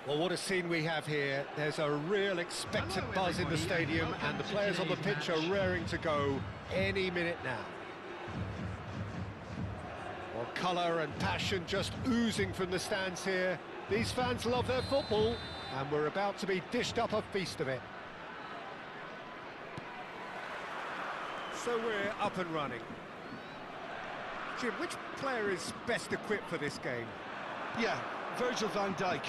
Well, what a scene we have here. There's a real expectant buzz in the stadium, and the players on the pitch are raring to go any minute now. Well, colour and passion just oozing from the stands here. These fans love their football, and we're about to be dished up a feast of it. So we're up and running. Jim, which player is best equipped for this game? Yeah, Virgil van Dijk.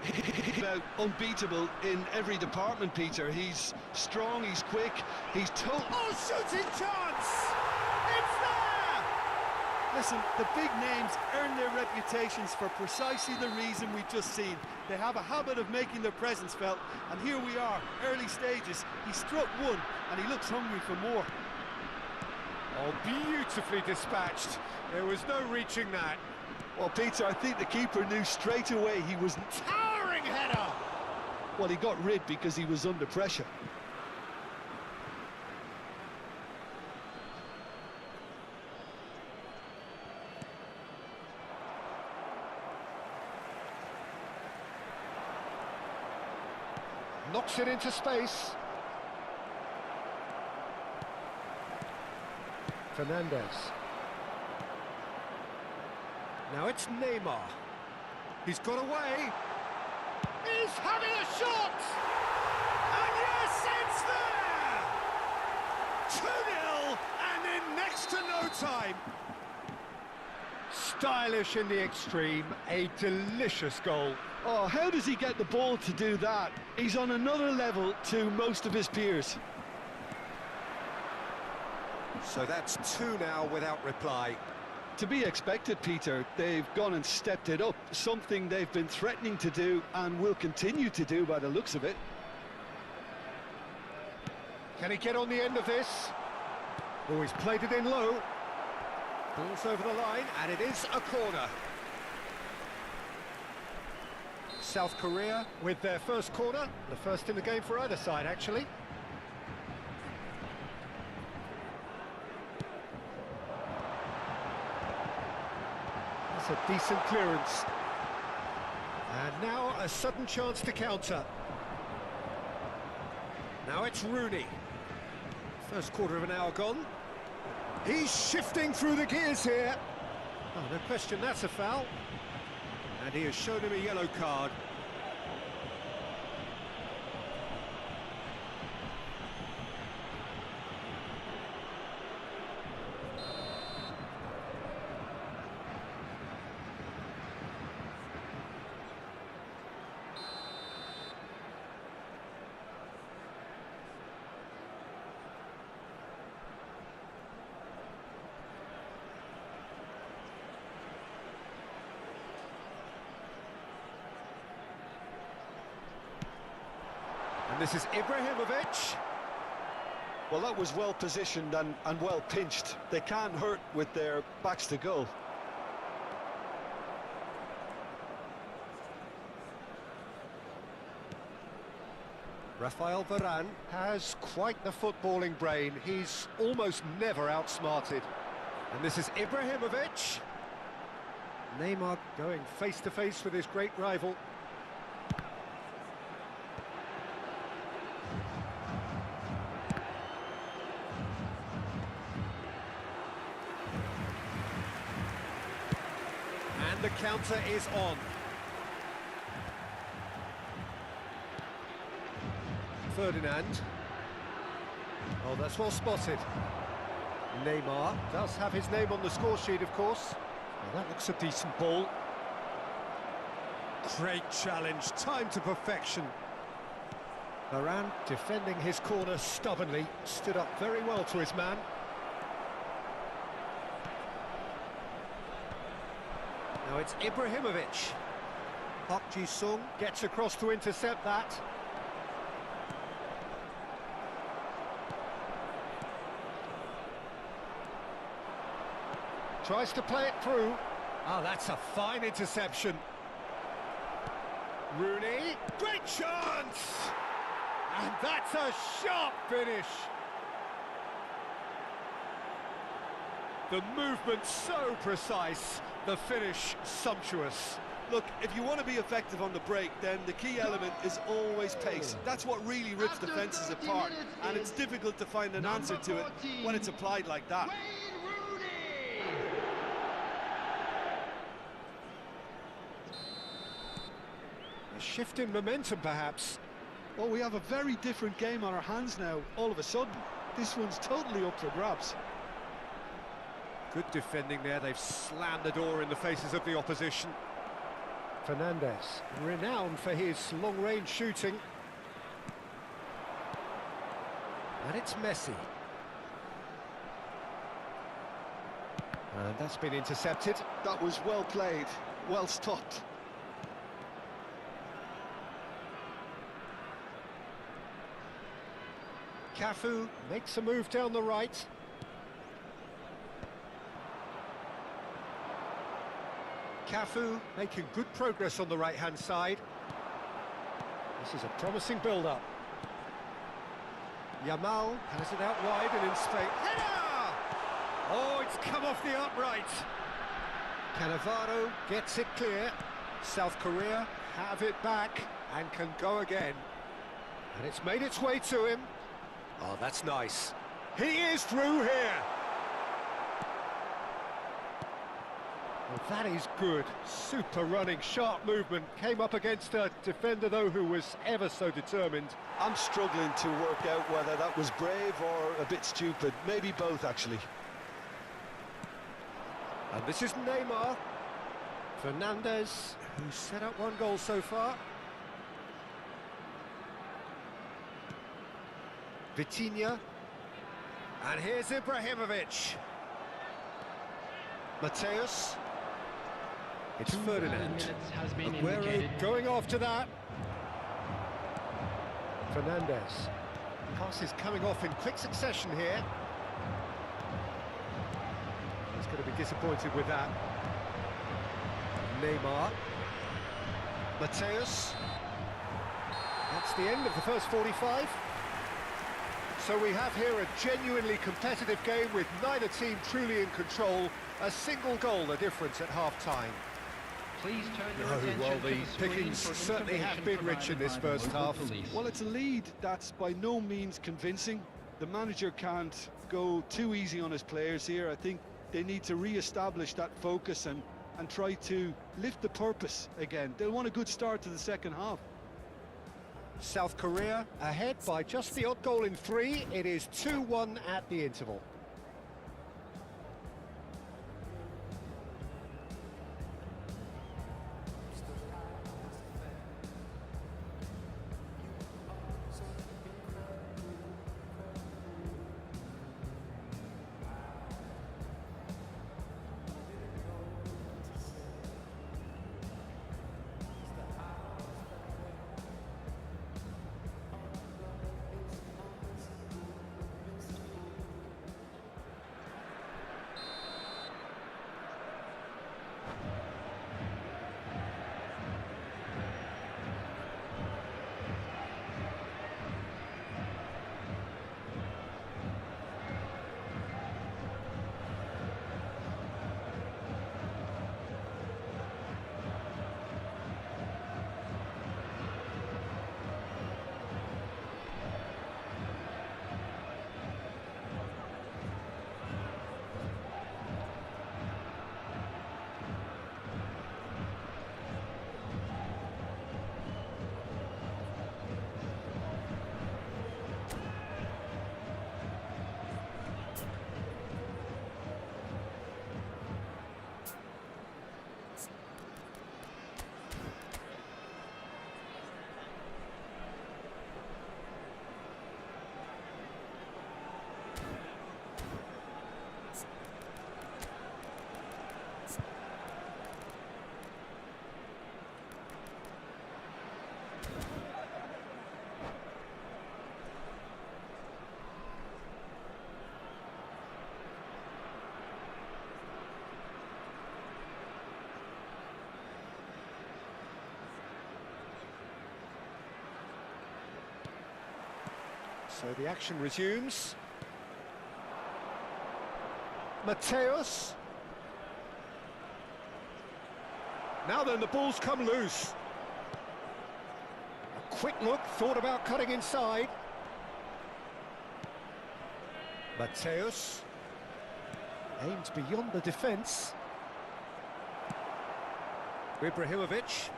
He's about unbeatable in every department, Peter. He's strong, he's quick, he's total... Oh, shooting chance! It's there! Listen, the big names earn their reputations for precisely the reason we've just seen. They have a habit of making their presence felt, and here we are, early stages. He struck one, and he looks hungry for more. Oh, beautifully dispatched. There was no reaching that. Well, Peter, I think the keeper knew straight away he was... Towering header! Well, he got rid because he was under pressure. Knocks it into space. Fernandez. Now it's Neymar. He's got away. He's having a shot! And yes, it's there! 2-0, and in next to no time. Stylish in the extreme, a delicious goal. Oh, how does he get the ball to do that? He's on another level to most of his peers. So that's two now without reply. To be expected, Peter. They've gone and stepped it up, something they've been threatening to do and will continue to do by the looks of it. Can he get on the end of this? Oh, he's played it in low. Ball's over the line, and it is a corner. South Korea with their first corner, the first in the game for either side, actually. That's a decent clearance. And now a sudden chance to counter. Now it's Rooney. First quarter of an hour gone. He's shifting through the gears here. Oh, no question, that's a foul. And he has shown him a yellow card. And this is Ibrahimovic. Well, that was well positioned and well pinched. They can't hurt with their backs to goal. Rafael Varane has quite the footballing brain. He's almost never outsmarted. And this is Ibrahimovic. Neymar going face-to-face with his great rival. And the counter is on. Ferdinand. Oh, that's well spotted. Neymar does have his name on the score sheet, of course. Well, that looks a decent ball. Great challenge, time to perfection. Varane defending his corner stubbornly, stood up very well to his man. Now it's Ibrahimovic. Park Ji-sung gets across to intercept that. Tries to play it through. Oh, that's a fine interception. Rooney, great chance! And that's a sharp finish. The movement so precise, the finish sumptuous. Look, if you want to be effective on the break, then the key element is always pace. That's what really rips defences apart, and it's difficult to find an answer to it when it's applied like that. A shift in momentum, perhaps. Well, we have a very different game on our hands now, all of a sudden. This one's totally up for grabs. Good defending there, they've slammed the door in the faces of the opposition. Fernandez, renowned for his long-range shooting. And it's Messi. And that's been intercepted. That was well played, well stopped. Cafu makes a move down the right. Cafu making good progress on the right-hand side. This is a promising build-up. Yamal has it out wide and in space. Header! Oh, it's come off the upright. Cannavaro gets it clear. South Korea have it back and can go again. And it's made its way to him. Oh, that's nice. He is through here. Well, that is good. Super running, sharp movement. Came up against a defender, though, who was ever so determined. I'm struggling to work out whether that was brave or a bit stupid. Maybe both, actually. And this is Neymar. Fernandez, who's set up one goal so far. Vitinha. And here's Ibrahimovic. Mateus. It's Ferdinand. Aguero going after that. Fernandez. Passes coming off in quick succession here. He's going to be disappointed with that. Neymar. Mateus. That's the end of the first 45. So we have here a genuinely competitive game with neither team truly in control. A single goal the difference at half-time. Please turn your attention well, to the the screen pickings for certainly have been rich in this information first provided by half. local police. Well, it's a lead that's by no means convincing. The manager can't go too easy on his players here. I think they need to re-establish that focus and try to lift the purpose again. They'll want a good start to the second half. South Korea ahead by just the odd goal in 3. It is 2-1 at the interval. So the action resumes. Mateus. Now then, the ball's come loose. A quick look, thought about cutting inside. Mateus. Aimed beyond the defence. Ibrahimovic.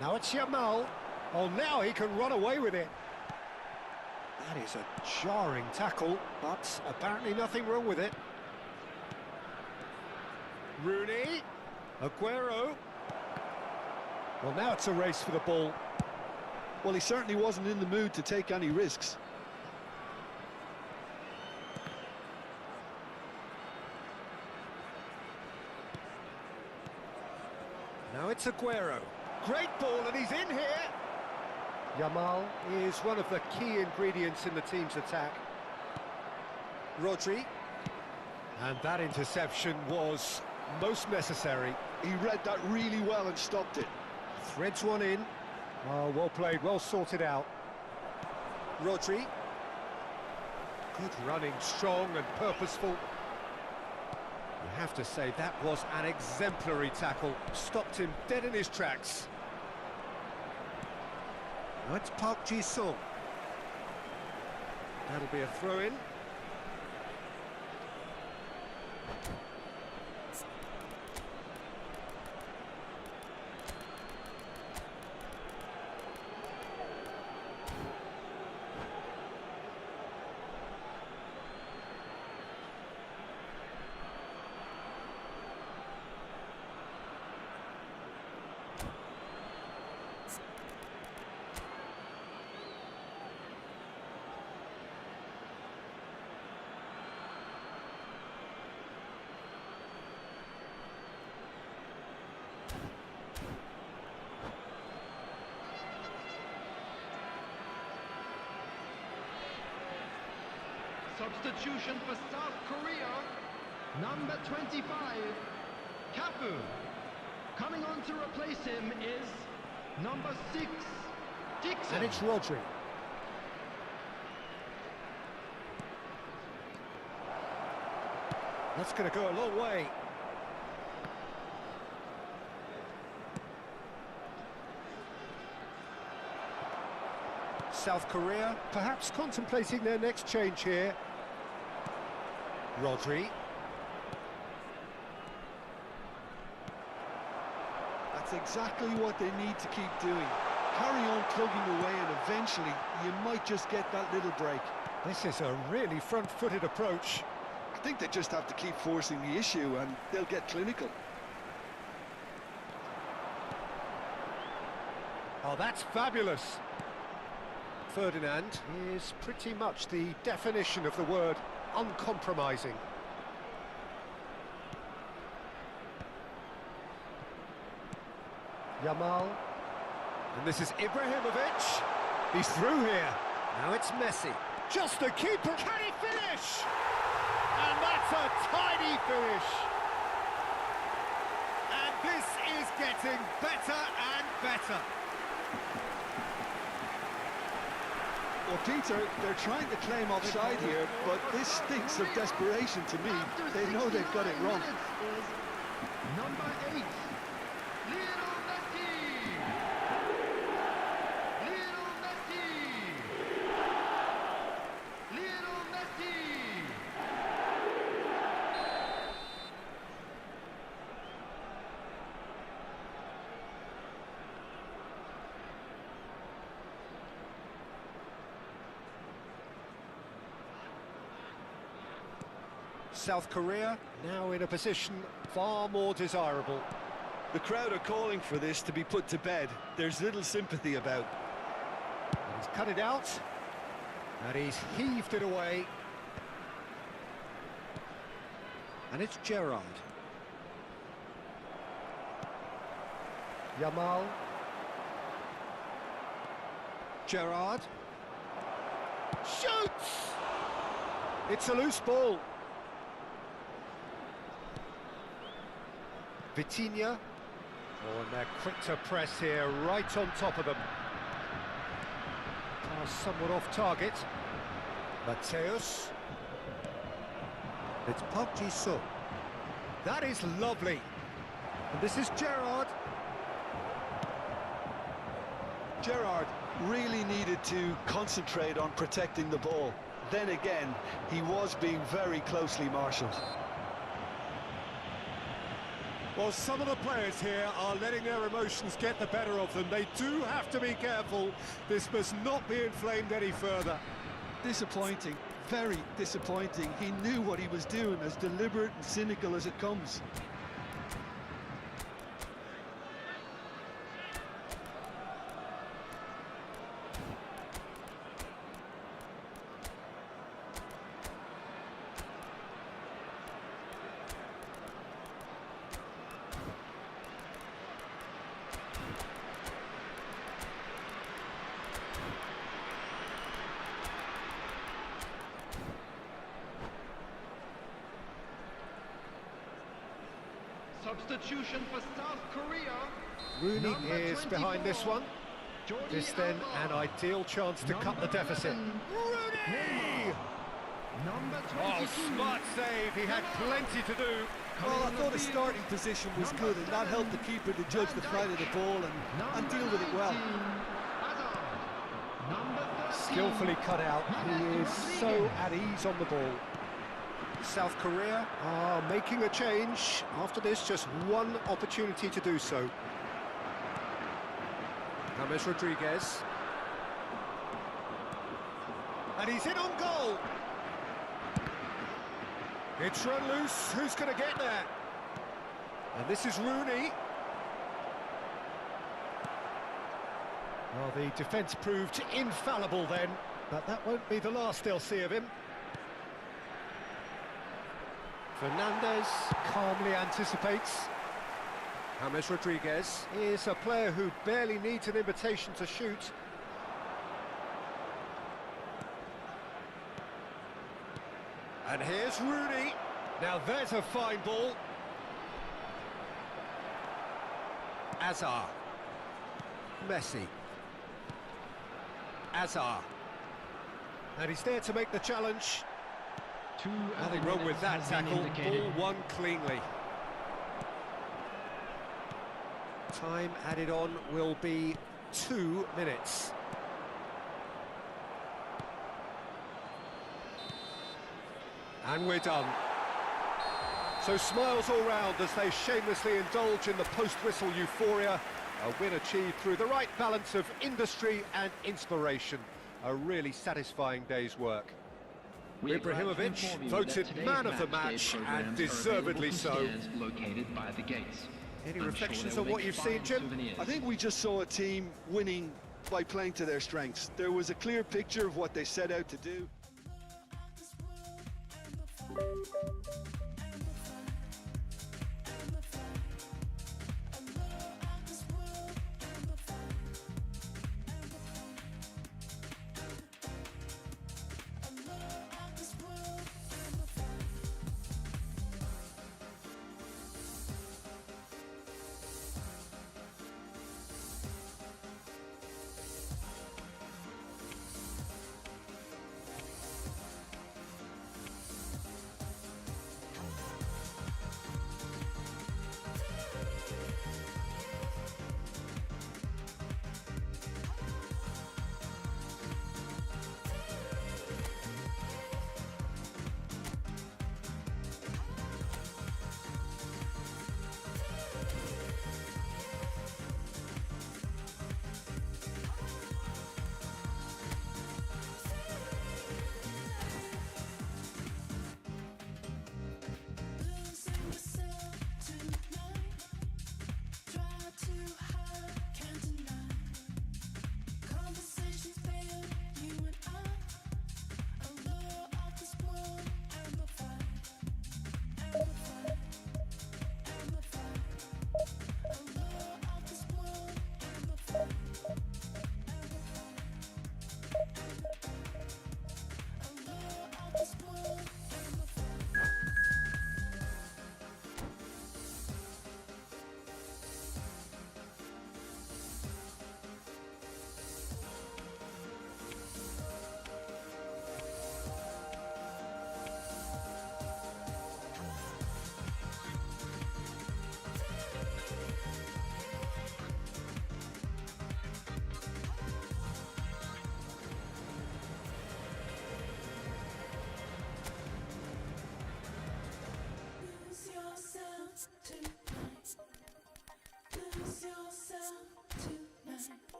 Now it's Yamal. Oh, now he can run away with it. That is a jarring tackle, but apparently nothing wrong with it. Rooney. Aguero. Well, now it's a race for the ball. Well, he certainly wasn't in the mood to take any risks. Now it's Aguero. Great ball, and he's in here. Yamal is one of the key ingredients in the team's attack. Rodri. And that interception was most necessary. He read that really well and stopped it. Threads one in. Oh, well played, well sorted out. Rodri. Good running, strong and purposeful. You have to say that was an exemplary tackle. Stopped him dead in his tracks. Now it's Park Ji-sung. That'll be a throw-in. Substitution for South Korea, number 25, Cafu. Coming on to replace him is number 6, Dixon. And it's Rodri. That's going to go a long way. South Korea perhaps contemplating their next change here. Rodri. That's exactly what they need to keep doing. Carry on plugging away and eventually you might just get that little break. This is a really front-footed approach. I think they just have to keep forcing the issue and they'll get clinical. Oh, that's fabulous. Ferdinand is pretty much the definition of the word uncompromising. Yamal. And this is Ibrahimovic. He's through here. Now it's Messi. Just the keeper. Can he finish? And that's a tidy finish. And this is getting better and better. Well, Peter, they're trying to claim offside here, but this stinks of desperation to me. They know they've got it wrong. Number 8, Lionel Messi. Lionel Messi. Lionel Messi. South Korea now in a position far more desirable. The crowd are calling for this to be put to bed. There's little sympathy about. And he's cut it out, and he's heaved it away. And it's Gerrard. Yamal. Gerrard. Shoots! It's a loose ball. Vitinha. Oh, and they're quick to press here, right on top of them. Pass somewhat off target. Mateus. It's Park Ji-sung. That is lovely. And this is Gerrard. Gerrard really needed to concentrate on protecting the ball. Then again, he was being very closely marshalled. Well, some of the players here are letting their emotions get the better of them. They do have to be careful. This must not be inflamed any further. Disappointing, very disappointing. He knew what he was doing, as deliberate and cynical as it comes. Substitution for South Korea. Rooney Number is 24, behind this one. Jordi This then Alba. an ideal chance to cut the deficit. 11, Rooney! Number 22. Oh, smart save. He had plenty to do. Well, I thought his starting position was good, and that helped the keeper to judge the flight of the ball and deal with it well. Number 13, Skillfully cut out. He is so at ease on the ball. South Korea are making a change. After this, just one opportunity to do so. James Rodriguez. And he's in on goal. It's run loose. Who's going to get there? And this is Rooney. Well, the defence proved infallible then, but that won't be the last they'll see of him. Fernandez calmly anticipates. James Rodriguez is a player who barely needs an invitation to shoot. And here's Rooney. Now there's a fine ball. Azar. Messi. Azar. And he's there to make the challenge. Nothing wrong with that tackle. Ball won cleanly. Time added on will be 2 minutes. And we're done. So smiles all round as they shamelessly indulge in the post-whistle euphoria. A win achieved through the right balance of industry and inspiration. A really satisfying day's work. Ibrahimovic voted man of the match, and deservedly so. Located by the gates. Any reflections on what you've seen, Jim? I think we just saw a team winning by playing to their strengths. There was a clear picture of what they set out to do.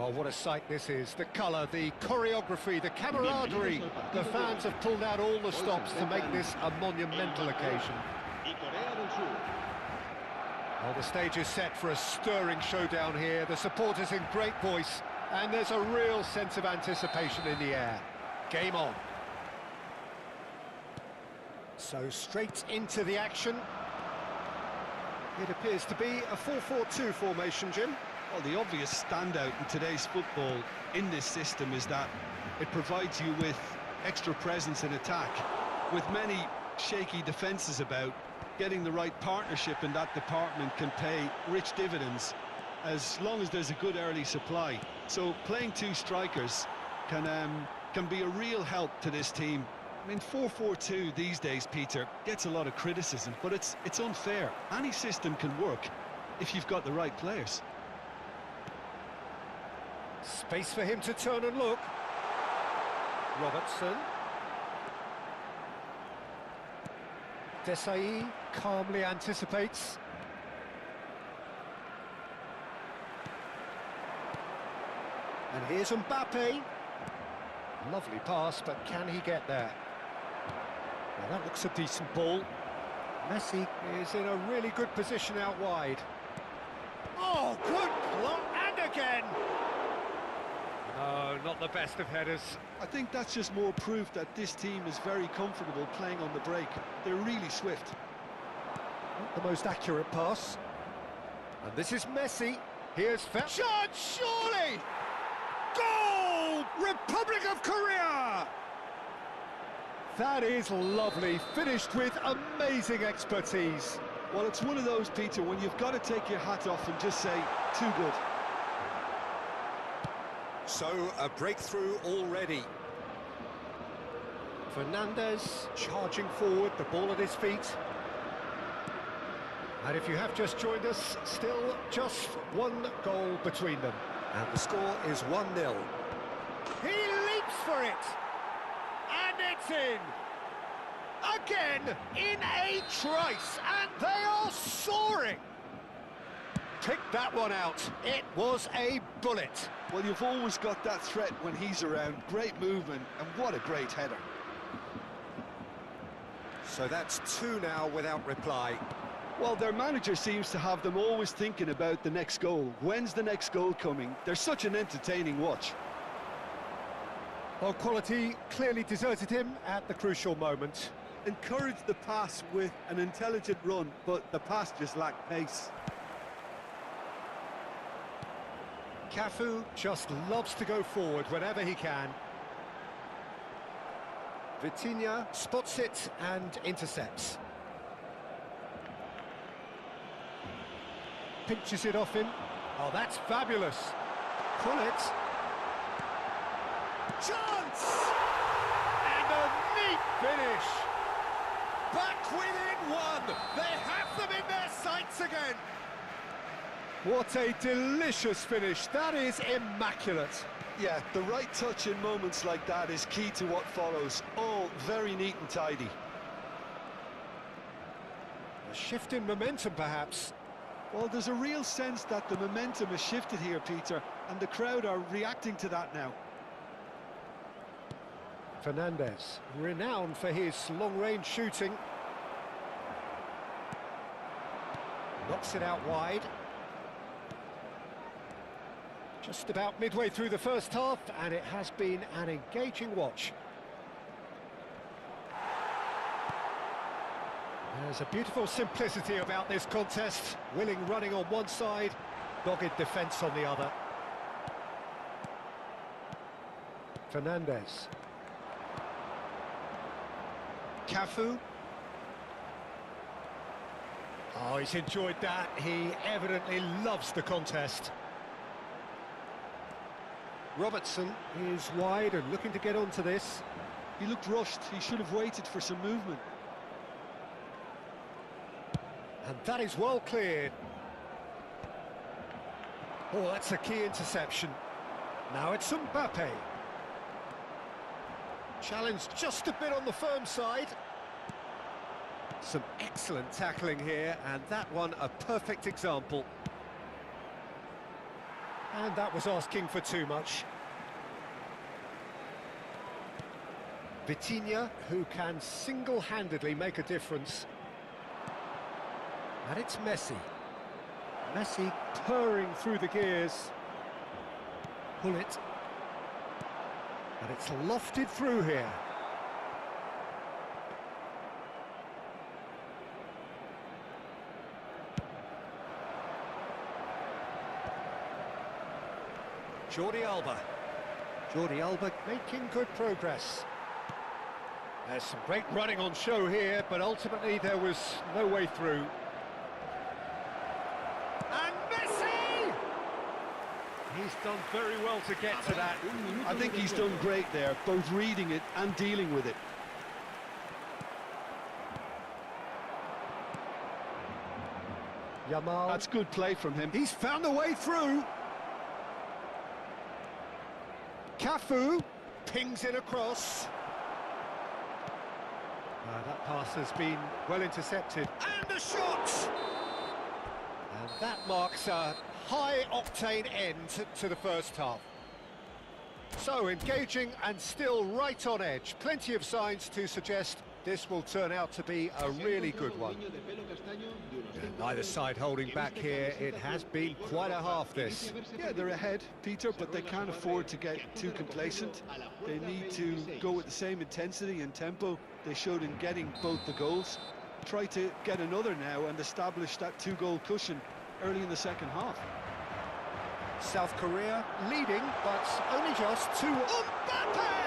Oh, what a sight this is. The colour, the choreography, the camaraderie. The fans have pulled out all the stops to make this a monumental occasion. Well, the stage is set for a stirring showdown here. The supporters in great voice, and there's a real sense of anticipation in the air. Game on. So straight into the action. It appears to be a 4-4-2 formation, Jim. Well, the obvious standout in today's football in this system is that it provides you with extra presence in attack. With many shaky defences about, getting the right partnership in that department can pay rich dividends as long as there's a good early supply. So playing two strikers can be a real help to this team. I mean, 4-4-2 these days, Peter, gets a lot of criticism, but it's unfair. Any system can work if you've got the right players. Space for him to turn and look. Robertson. Desai calmly anticipates. And here's Mbappe. Lovely pass, but can he get there? Well, that looks a decent ball. Messi is in a really good position out wide. Oh, good block, and again! No, not the best of headers. I think that's just more proof that this team is very comfortable playing on the break. They're really swift. Not the most accurate pass. And this is Messi. Here's chance, surely! Goal! Republic of Korea! That is lovely, finished with amazing expertise. Well, it's one of those, Peter, when you've got to take your hat off and just say, too good. So, a breakthrough already. Fernandez charging forward, the ball at his feet. And if you have just joined us, still just one goal between them. And the score is 1-0. He leaps for it! And it's in! Again, in a trice, and they are soaring! Pick that one out. It was a bullet. Well, you've always got that threat when he's around. Great movement, and what a great header. So that's two now without reply. Well, their manager seems to have them always thinking about the next goal. When's the next goal coming? They're such an entertaining watch. Well, quality clearly deserted him at the crucial moment. Encouraged the pass with an intelligent run, but the pass just lacked pace. Cafu just loves to go forward whenever he can. Vitinha spots it and intercepts. Pinches it off him. Oh, that's fabulous. Pull it. Chance! And a neat finish. Back within one. They have them in their sights again. What a delicious finish. That is immaculate. Yeah, the right touch in moments like that is key to what follows. All very neat and tidy. A shift in momentum, perhaps. Well, there's a real sense that the momentum has shifted here, Peter, and the crowd are reacting to that now. Fernandez, renowned for his long-range shooting. Knocks it out wide. Just about midway through the first half, and it has been an engaging watch. There's a beautiful simplicity about this contest. Willing running on one side, dogged defence on the other. Fernandez. Cafu. Oh, he's enjoyed that. He evidently loves the contest. Robertson is wide and looking to get onto this. He looked rushed. He should have waited for some movement. And that is well cleared. Oh, that's a key interception. Now it's Mbappe. Challenged just a bit on the firm side. Some excellent tackling here, and that one a perfect example. And that was asking for too much. Vitinha, who can single-handedly make a difference. And it's Messi. Messi purring through the gears. Pull it. And it's lofted through here. Jordi Alba. Jordi Alba making good progress. There's some great running on show here, but ultimately there was no way through. And Messi! He's done very well to get to that. I think he's done great there, both reading it and dealing with it. Yamal. That's good play from him. He's found a way through. Cafu pings it across. That pass has been well intercepted. And a shot! And that marks a high-octane end to the first half. So, engaging and still right on edge. Plenty of signs to suggest this will turn out to be a really good one. And neither side holding back here. It has been quite a half, this. Yeah, they're ahead, Peter, but they can't afford to get too complacent. They need to go with the same intensity and tempo they showed in getting both the goals. Try to get another now and establish that two-goal cushion early in the second half. South Korea leading, but only just to Mbappe!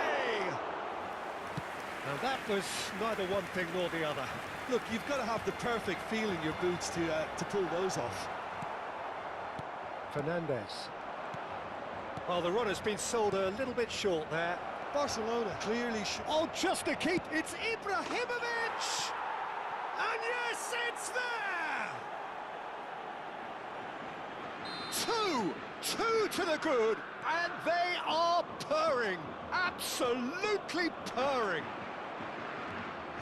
Now that was neither one thing nor the other. Look, you've got to have the perfect feel in your boots to pull those off. Fernandez. Well, the run has been sold a little bit short there. Barcelona clearly Oh, just a keep! It's Ibrahimovic! And yes, it's there! Two to the good, and they are purring, absolutely purring.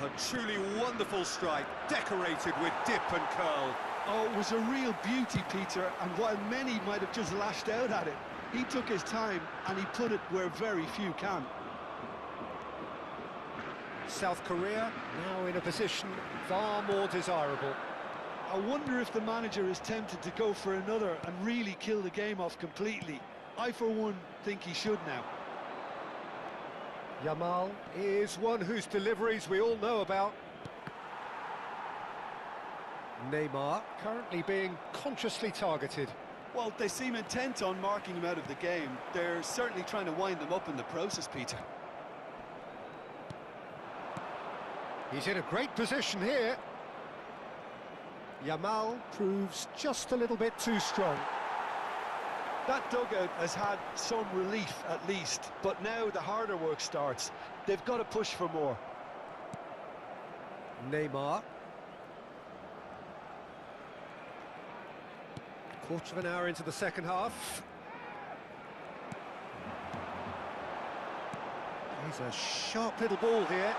A truly wonderful strike, decorated with dip and curl. Oh, it was a real beauty, Peter, and while many might have just lashed out at it, he took his time and he put it where very few can. South Korea now in a position far more desirable. I wonder if the manager is tempted to go for another and really kill the game off completely. I, for one, think he should now. Yamal is one whose deliveries we all know about. Neymar currently being consciously targeted. Well, they seem intent on marking him out of the game. They're certainly trying to wind them up in the process, Peter. He's in a great position here. Yamal proves just a little bit too strong. That dugout has had some relief at least, but now the harder work starts. They've got to push for more. Neymar. Quarter of an hour into the second half. He's a sharp little ball here.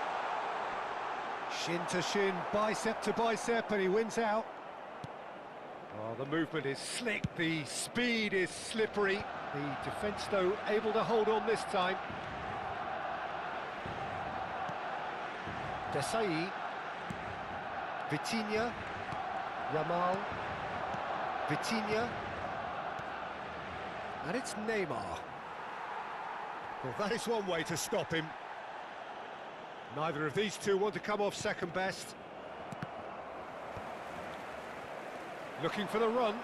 Shin to shin, bicep to bicep, and he wins out. Oh, the movement is slick, the speed is slippery. The defence, though, able to hold on this time. Desai. Vitinha. Yamal. Vitinha. And it's Neymar. Well, that is one way to stop him. Neither of these two want to come off second best. Looking for the run.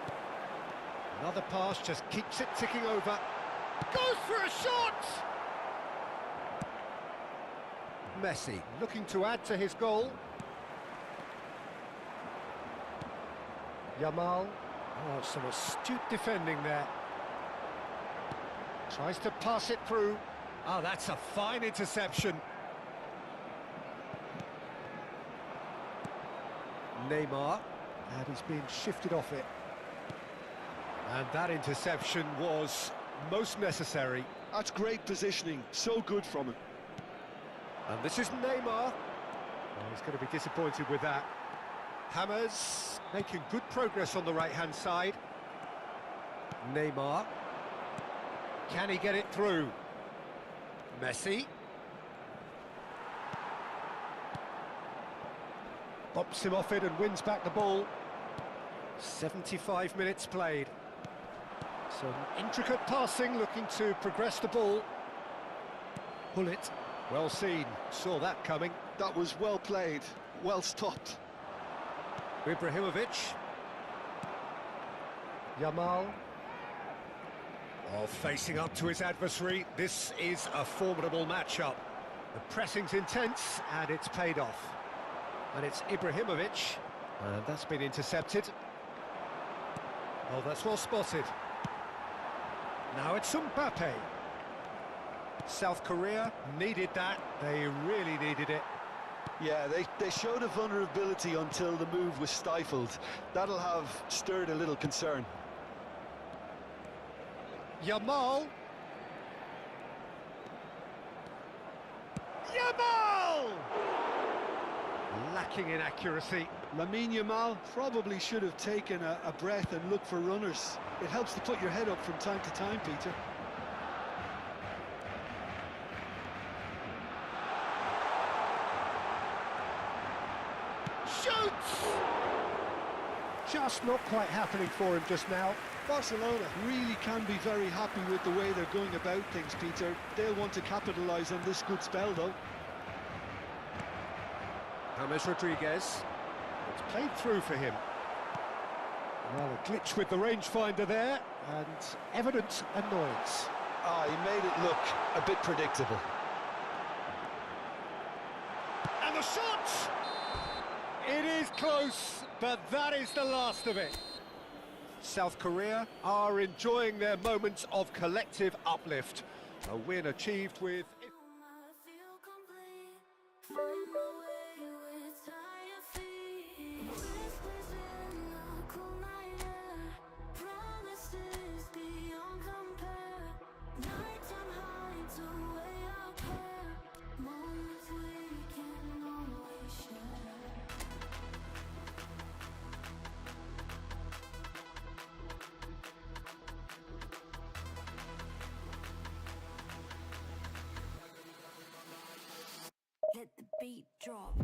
Another pass just keeps it ticking over. Goes for a shot! Messi looking to add to his goal. Yamal. Oh, some astute defending there. Tries to pass it through. Oh, that's a fine interception. Neymar, and he's been shifted off it. And that interception was most necessary. That's great positioning, so good from him. And this is Neymar. Oh, he's going to be disappointed with that. Hammers making good progress on the right-hand side. Neymar. Can he get it through? Messi. Bops him off it and wins back the ball. 75 minutes played. Some intricate passing, looking to progress the ball. Pull it. Well seen. Saw that coming. That was well played, well stopped. Ibrahimovic. Yamal. Oh, facing up to his adversary. This is a formidable matchup. The pressing's intense, and it's paid off. And it's Ibrahimovic. And that's been intercepted. Oh, that's well spotted. Now it's Mbappe. South Korea needed that. They really needed it. Yeah, they showed a vulnerability until the move was stifled. That'll have stirred a little concern. Yamal. Yamal! Lacking in accuracy. Lamine Yamal probably should have taken a breath and looked for runners. It helps to put your head up from time to time, Peter. Shoots! Just not quite happening for him just now. Barcelona really can be very happy with the way they're going about things, Peter. They'll want to capitalise on this good spell, though. James Rodriguez. It's played through for him. Well, a glitch with the rangefinder there, and evident annoyance. Ah, he made it look a bit predictable. And the shot! It is close, but that is the last of it. South Korea are enjoying their moments of collective uplift. A win achieved with... Let the beat drop.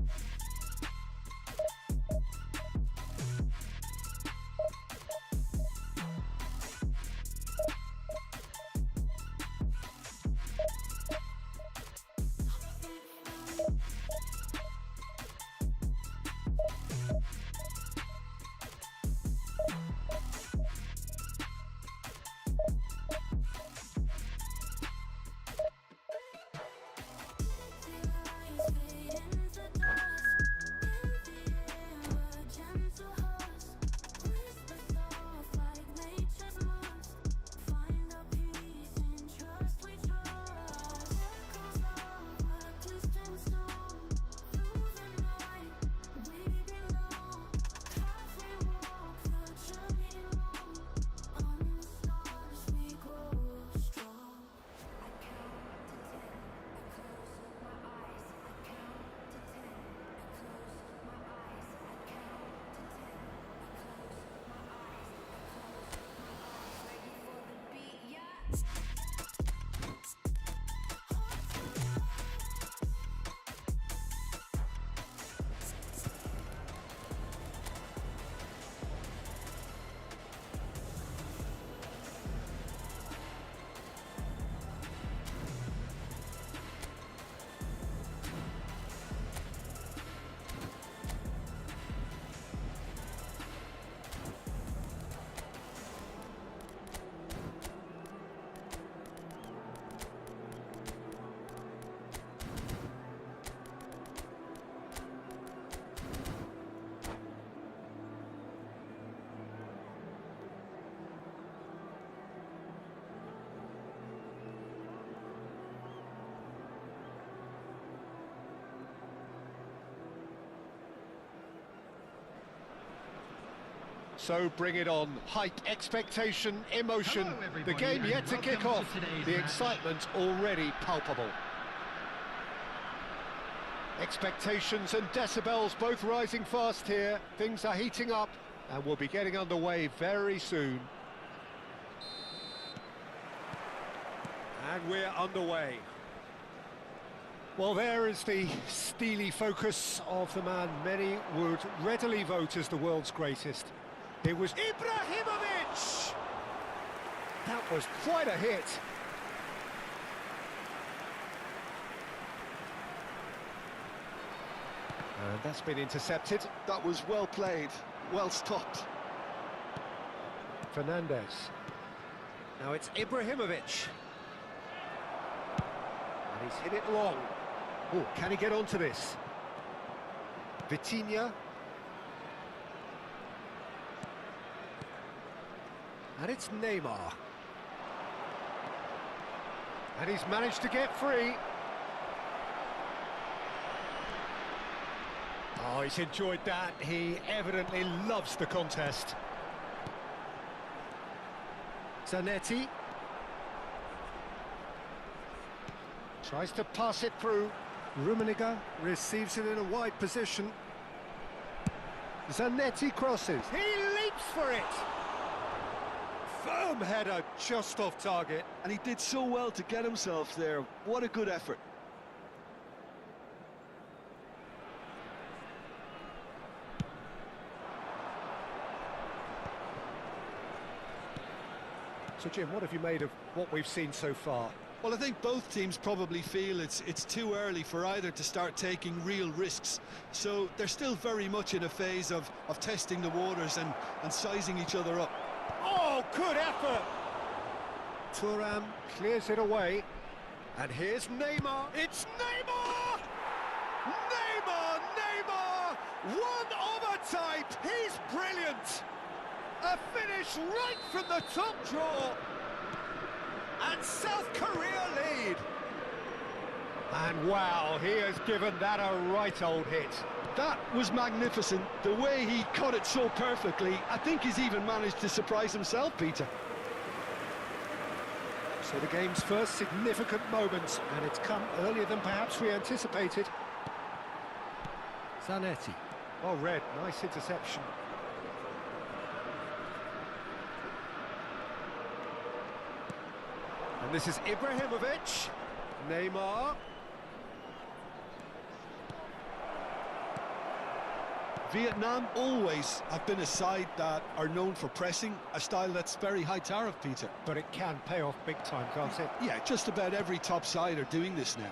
So bring it on. Hype, expectation, emotion. Hello, The everybody, game and yet to kick welcome off. to today's The match. excitement already palpable. Expectations and decibels both rising fast here. Things are heating up and we'll be getting underway very soon. And we're underway. Well, there is the steely focus of the man many would readily vote as the world's greatest. It was Ibrahimovic! That was quite a hit. And that's been intercepted. That was well played, well stopped. Fernandez. Now it's Ibrahimovic. And he's hit it long. Oh, can he get onto this? Vitinha. And it's Neymar. And he's managed to get free. Oh, he's enjoyed that. He evidently loves the contest. Zanetti. Tries to pass it through. Rummenigge receives it in a wide position. Zanetti crosses. He leaps for it. Firm header just off target. And he did so well to get himself there. What a good effort. So Jim, what have you made of what we've seen so far? Well, I think both teams probably feel it's too early for either to start taking real risks. So they're still very much in a phase of testing the waters and sizing each other up. Oh, good effort! Thuram clears it away. And here's Neymar. It's Neymar! Neymar! Neymar! One of a type! He's brilliant! A finish right from the top draw! And South Korea lead! And wow, he has given that a right old hit. That was magnificent. The way he cut it so perfectly, I think he's even managed to surprise himself, Peter. So the game's first significant moment, and it's come earlier than perhaps we anticipated. Zanetti. Oh, Red, nice interception. And this is Ibrahimovic. Neymar. Vietnam always have been a side that are known for pressing, a style that's very high tariff, Peter. But it can pay off big time, can't it? Yeah, just about every top side are doing this now.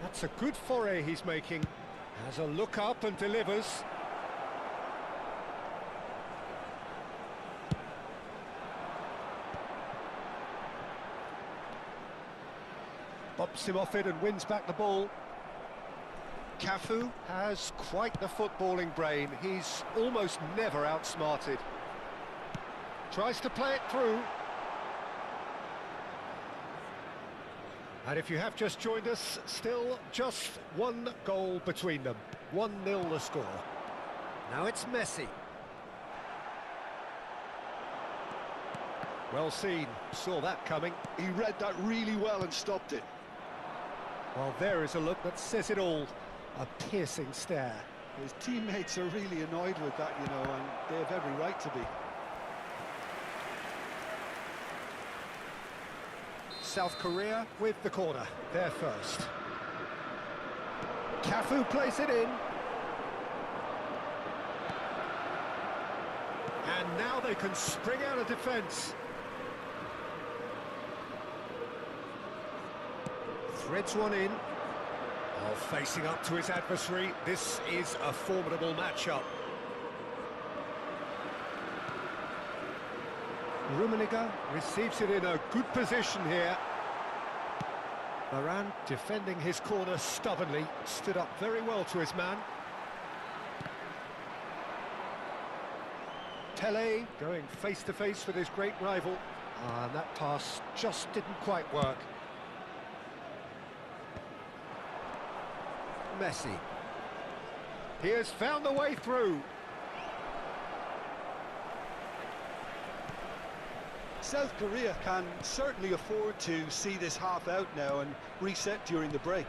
That's a good foray he's making. Has a look up and delivers. Bops him off it and wins back the ball. Cafu has quite the footballing brain. He's almost never outsmarted. Tries to play it through. And if you have just joined us, still just one goal between them. 1-0 the score. Now it's Messi. Well seen, saw that coming. He read that really well and stopped it. Well, there is a look that says it all. A piercing stare. His teammates are really annoyed with that, you know, and they have every right to be. South Korea with the corner. They're first. Cafu plays it in. And now they can spring out of defence. Threads one in. Oh, facing up to his adversary. This is a formidable matchup. Rummenigge receives it in a good position here. Varane defending his corner stubbornly, stood up very well to his man. Pele going face to face with his great rival. And that pass just didn't quite work. Messi. He has found the way through. South Korea can certainly afford to see this half out now and reset during the break.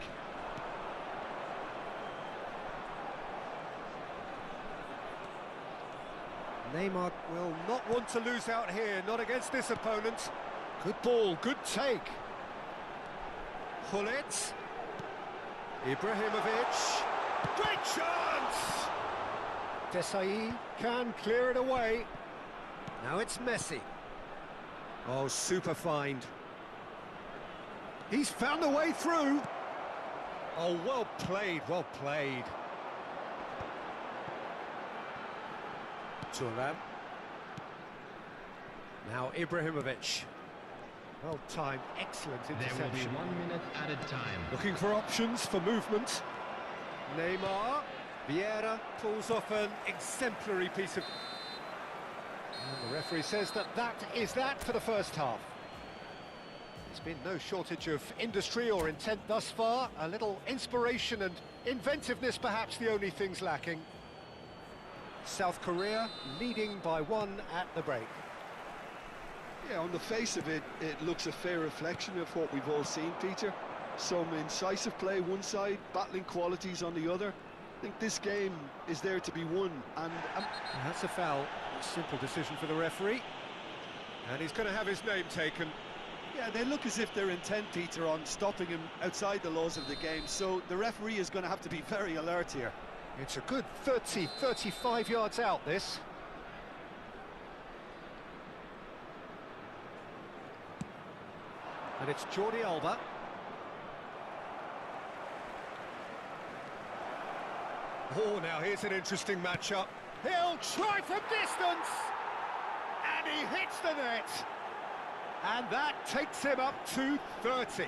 Neymar will not want to lose out here, not against this opponent. Good ball, good take. Hullet. Ibrahimovic. Great chance! Desai can clear it away. Now it's Messi. Oh, super find. He's found a way through. Oh, well played, well played. Thuram. Now Ibrahimovic. Well timed, excellent interception. There will be 1 minute added time. Looking for options for movement. Neymar. Vieira pulls off an exemplary piece of... And the referee says that is that for the first half. There's been no shortage of industry or intent thus far. A little inspiration and inventiveness perhaps the only things lacking. South Korea leading by 1 at the break. Yeah, on the face of it, it looks a fair reflection of what we've all seen, Peter. Some incisive play one side, battling qualities on the other. I think this game is there to be won, and That's a foul. Simple decision for the referee. And he's going to have his name taken. Yeah, they look as if they're intent, Peter, on stopping him outside the laws of the game, so the referee is going to have to be very alert here. It's a good 30, 35 yards out, this. And it's Jordi Alba. Oh, now here's an interesting matchup. He'll try from distance! And he hits the net! And that takes him up to 30.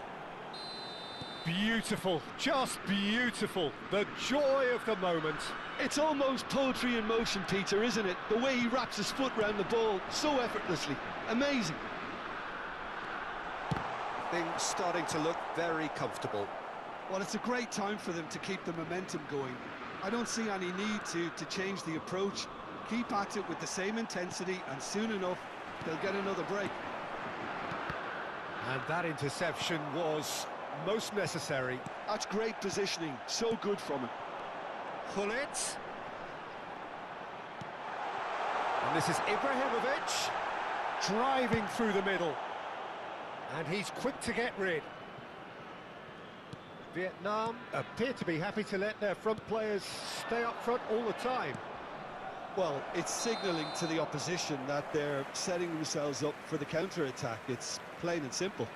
Beautiful, just beautiful. The joy of the moment. it's almost poetry in motion, Peter, isn't it? The way he wraps his foot round the ball so effortlessly. Amazing. Things starting to look very comfortable. Well, it's a great time for them to keep the momentum going. I don't see any need to change the approach. Keep at it with the same intensity, and soon enough, they'll get another break. And that interception was most necessary. That's great positioning, so good from him. Hullet. And this is Ibrahimovic, driving through the middle. And he's quick to get rid. Vietnam appear to be happy to let their front players stay up front all the time. Well, it's signalling to the opposition that they're setting themselves up for the counter-attack. It's plain and simple.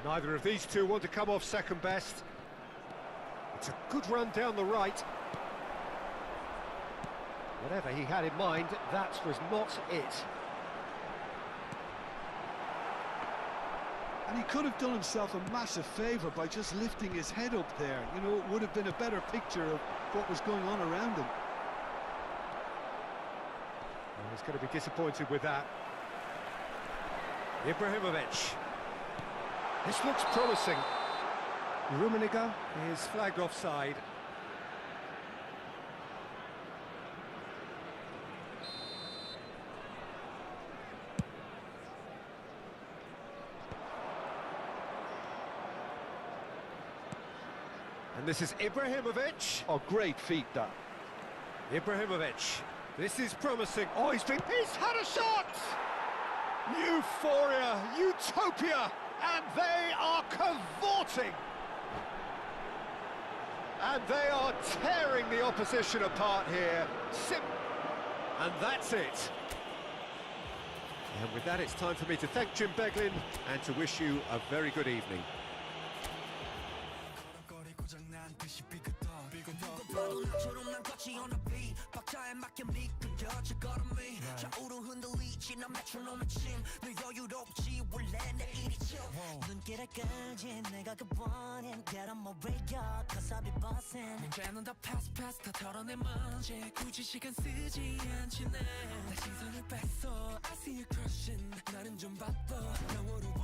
Neither of these two want to come off second best. It's a good run down the right. Whatever he had in mind, that was not it. And he could have done himself a massive favour by just lifting his head up there. You know, it would have been a better picture of what was going on around him. Well, he's going to be disappointed with that. Ibrahimovic. This looks promising. Rummenigge is flagged offside. And this is Ibrahimovic. Oh, great feat, that. Ibrahimovic. This is promising. Oh, he's had a shot! Euphoria, utopia, and they are cavorting. And they are tearing the opposition apart here. And that's it. And with that, it's time for me to thank Jim Beglin and to wish you a very good evening. 눈길에까지 내가 그번엔 Get on my radar Cause I'll be bossing 문제는 다 pass 다 털어내 먼지 굳이 시간 쓰지 않지 내 시선을 뺐어 I see you crushing 나는 좀 바빠 영어로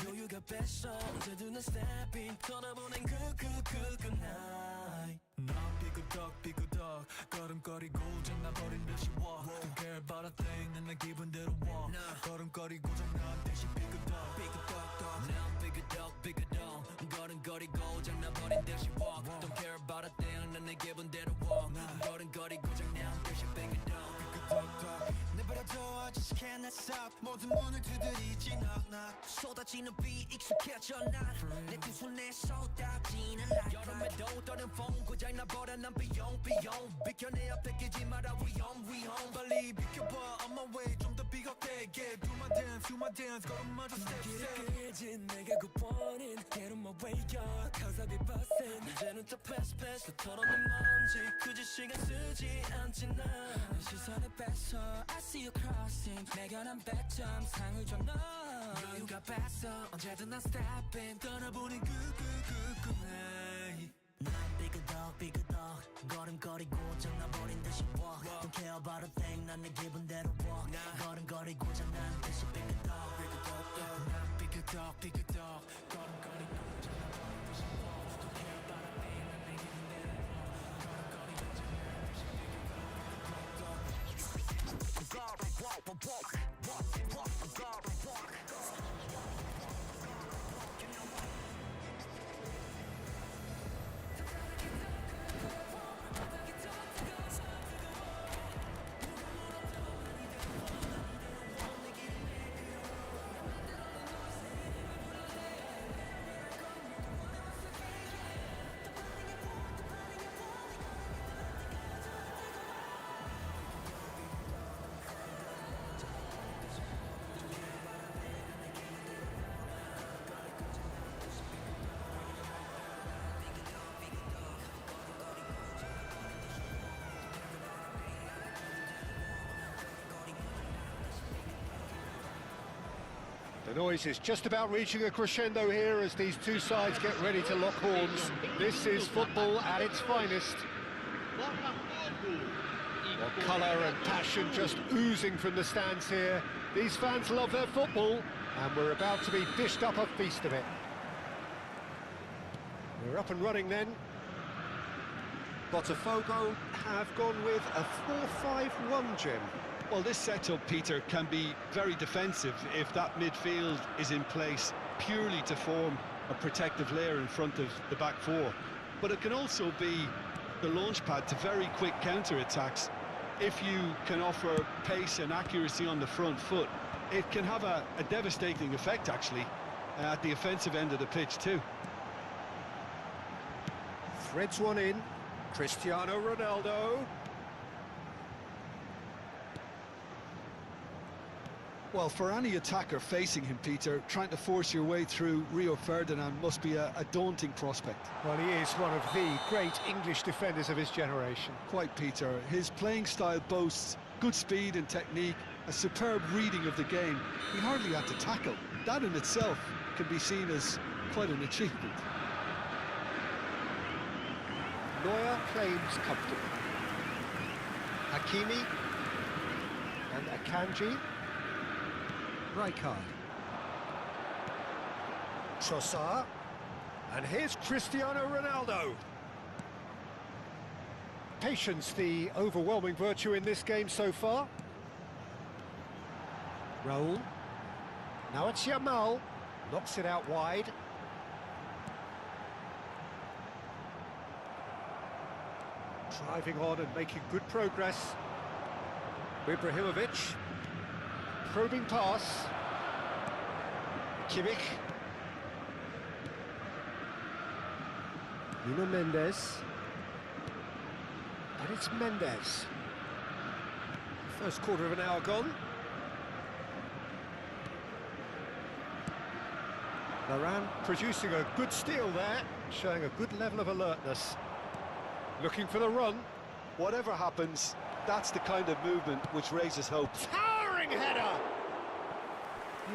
여유가 뺐어 어제 눈에 stepping 떠나보낸 good night 너 삐그덕 걸음거리고 장난버린 듯이 walk Don't care about a thing 난 내 기분대로 walk 걸음거리고 장난 듯이 삐그덕 잃어버린 듯이 walk Don't care about a thing 난 내 기분대로 walk 걸음걸이 고장난 듯이 pick it up 내버려둬 I just can't stop 모든 문을 두드리지 knock knock 쏟아지는 비 익숙해져 난내 두 손에 쏟아지는 light 여름에도 떠는 风고장나 버려 난 비용 비켜내야 뺏기지 마라 위험 빨리 비켜봐 on my way 좀 더 비겁되게 do my dance 걸음마저 step 길은 내가 굿보는 get on my way up cause I be bustin' 이제는 다 pass 더 털어낸 먼지 굳이 시간 쓰지 않지 난 시선을 뺏어 I see you crossing 내가 난 100점 상을 줘 너 여유가 뺐어 언제든 난 stepping 떠나보는 꿈에 난 삐그덕 걸음거리고 장나버린 듯이 walk Don't care about a thing 난 내 기분대로 walk 걸음거리고 장난 듯이 삐그덕 난 삐그덕 걸음거리고 장나버린 듯이 walk Don't care about a thing 난 내 기분대로 walk 걸음거리고 장난 듯이 The noise is just about reaching a crescendo here as these two sides get ready to lock horns. This is football at its finest. Well, colour and passion just oozing from the stands here. These fans love their football, and we're about to be dished up a feast of it. We're up and running then. Botafogo have gone with a 4-5-1, Jim. Well, this setup, Peter, can be very defensive if that midfield is in place purely to form a protective layer in front of the back four. But it can also be the launch pad to very quick counter-attacks. If you can offer pace and accuracy on the front foot, it can have a devastating effect, actually, at the offensive end of the pitch, too. Threads one in. Cristiano Ronaldo. Well, for any attacker facing him, Peter, trying to force your way through Rio Ferdinand must be a daunting prospect. Well, he is one of the great English defenders of his generation. Quite, Peter. His playing style boasts good speed and technique, a superb reading of the game. He hardly had to tackle. That in itself can be seen as quite an achievement. Neuer claims comfortably. Hakimi and Akanji. Rijkaard. Trossard. And here's Cristiano Ronaldo. Patience, the overwhelming virtue in this game so far. Raul. Now it's Yamal. Knocks it out wide. Driving on and making good progress. Ibrahimovic. Probing pass. Kimmich. Nuno Mendes. And it's Mendes. First quarter of an hour gone. Varane producing a good steal there, showing a good level of alertness. Looking for the run. Whatever happens, that's the kind of movement which raises hope. Towering header!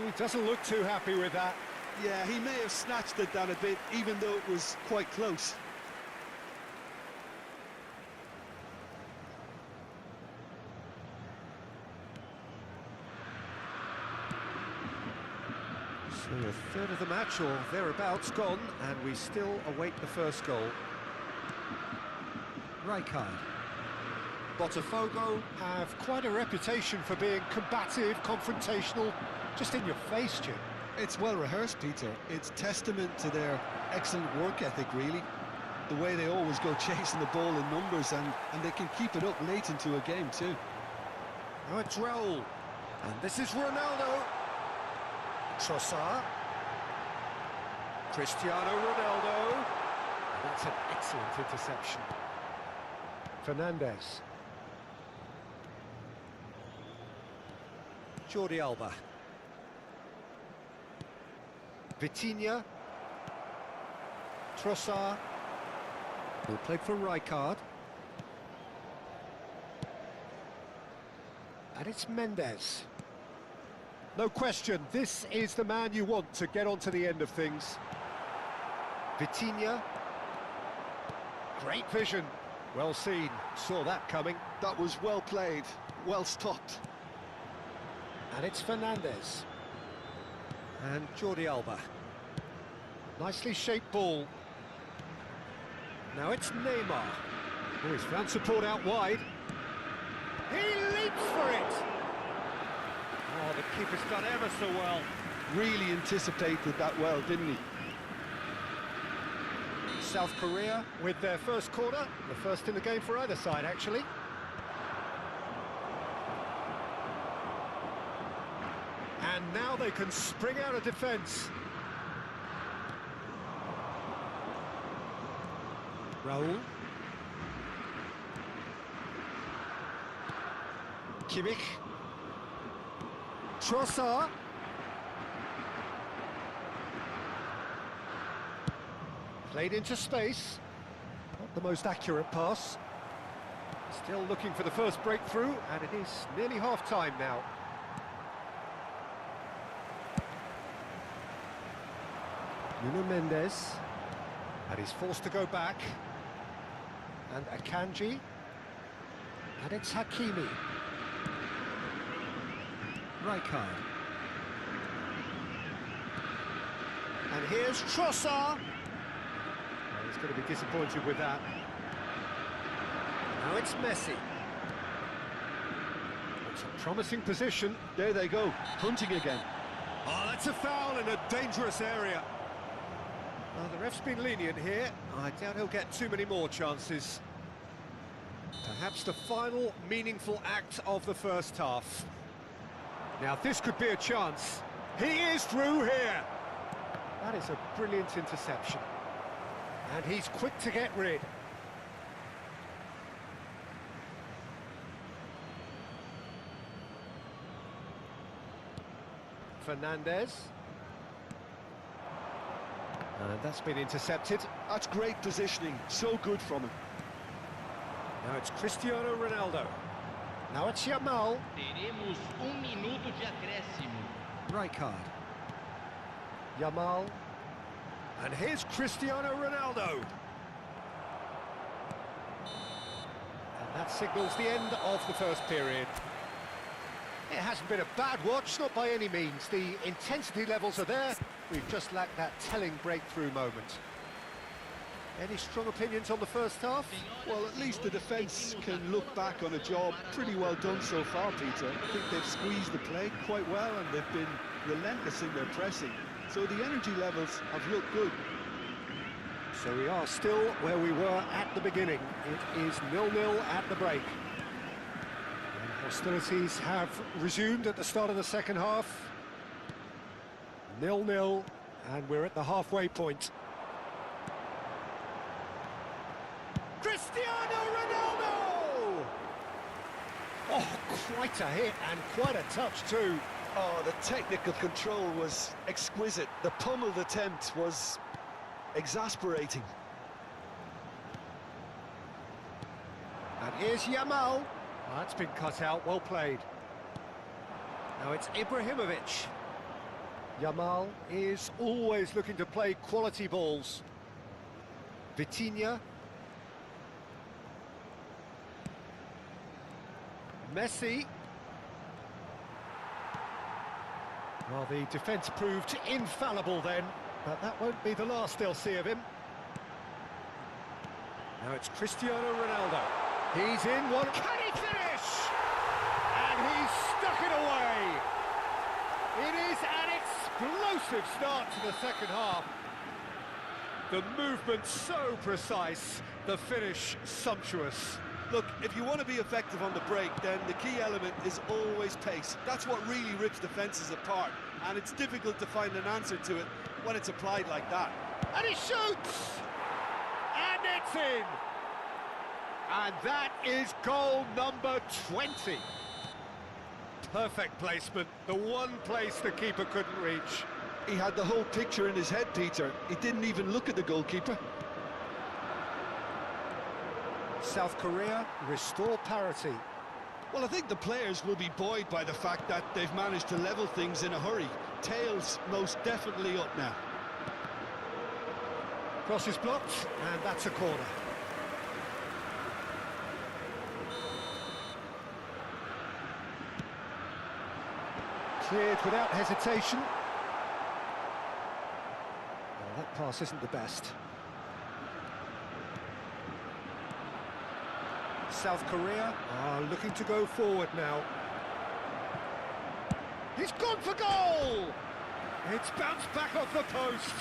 He doesn't look too happy with that. Yeah, he may have snatched at that a bit, even though it was quite close. So a third of the match, or thereabouts, gone, and we still await the first goal. Rijkaard. Botafogo have quite a reputation for being combative, confrontational, just in your face, Jim. It's well rehearsed, Peter. It's testament to their excellent work ethic, really. the way they always go chasing the ball in numbers, and they can keep it up late into a game too. Now it's Raul. And this is Ronaldo. Trossard. Cristiano Ronaldo. And that's an excellent interception. Fernandez. Jordi Alba. Vitinha. Trossard. Who played for Rijkaard. And it's Mendes. No question, this is the man you want to get on to the end of things. Vitinha. Great vision. Well seen. Saw that coming. That was well played, well stopped. And it's Fernandez. And Jordi Alba. Nicely shaped ball. Now it's Neymar. Oh, he's found support out wide. He leaps for it! Oh, the keeper's done ever so well. Really anticipated that well, didn't he? South Korea with their first corner. The first in the game for either side, actually. And now they can spring out of defence. Raul. Kimmich. Trossard. Played into space. Not the most accurate pass. Still looking for the first breakthrough, and it is nearly half-time now. Nuno Mendes. And he's forced to go back. And Akanji. And it's Hakimi. Rijkaard. And here's Trossard. Well, he's going to be disappointed with that. Now it's Messi. It's a promising position. There they go, hunting again. Oh, that's a foul in a dangerous area. Well, the ref's been lenient here. I doubt he'll get too many more chances. Perhaps the final meaningful act of the first half. Now, this could be a chance. He is through here. That is a brilliant interception. And he's quick to get rid. Fernandez. And that's been intercepted. That's great positioning, so good from him. Now it's Cristiano Ronaldo. Now it's Yamal. Teremos minuto de acréscimo. Rijkaard. Yamal. And here's Cristiano Ronaldo. And that signals the end of the first period. It hasn't been a bad watch, not by any means. The intensity levels are there. We've just lacked that telling breakthrough moment. Any strong opinions on the first half? Well, at least the defence can look back on a job pretty well done so far, Peter. I think they've squeezed the play quite well, and they've been relentless in their pressing. So the energy levels have looked good. So we are still where we were at the beginning. It is 0-0 at the break. And hostilities have resumed at the start of the second half. 0-0, and we're at the halfway point. Cristiano Ronaldo! Oh, quite a hit and quite a touch too. Oh, the technical control was exquisite. The pummeled attempt was exasperating. And here's Yamal. That's been cut out, well played. Now it's Ibrahimovic. Yamal is always looking to play quality balls. Vitinha. Messi. Well, the defence proved infallible then, but that won't be the last they'll see of him. Now it's Cristiano Ronaldo. He's in one. Can he finish? And he's stuck it away. It is an explosive start to the second half. The movement so precise, the finish sumptuous. Look, if you want to be effective on the break, then the key element is always pace. That's what really rips defences apart, and it's difficult to find an answer to it when it's applied like that. And he shoots! And it's in! And that is goal number 20. Perfect placement, the one place the keeper couldn't reach. He had the whole picture in his head, Peter. He didn't even look at the goalkeeper. South Korea restore parity. Well, I think the players will be buoyed by the fact that they've managed to level things in a hurry. Tails most definitely up now. Cross is blocked, and that's a corner. Cleared without hesitation. Well, that pass isn't the best. South Korea are looking to go forward now. He's gone for goal! It's bounced back off the post.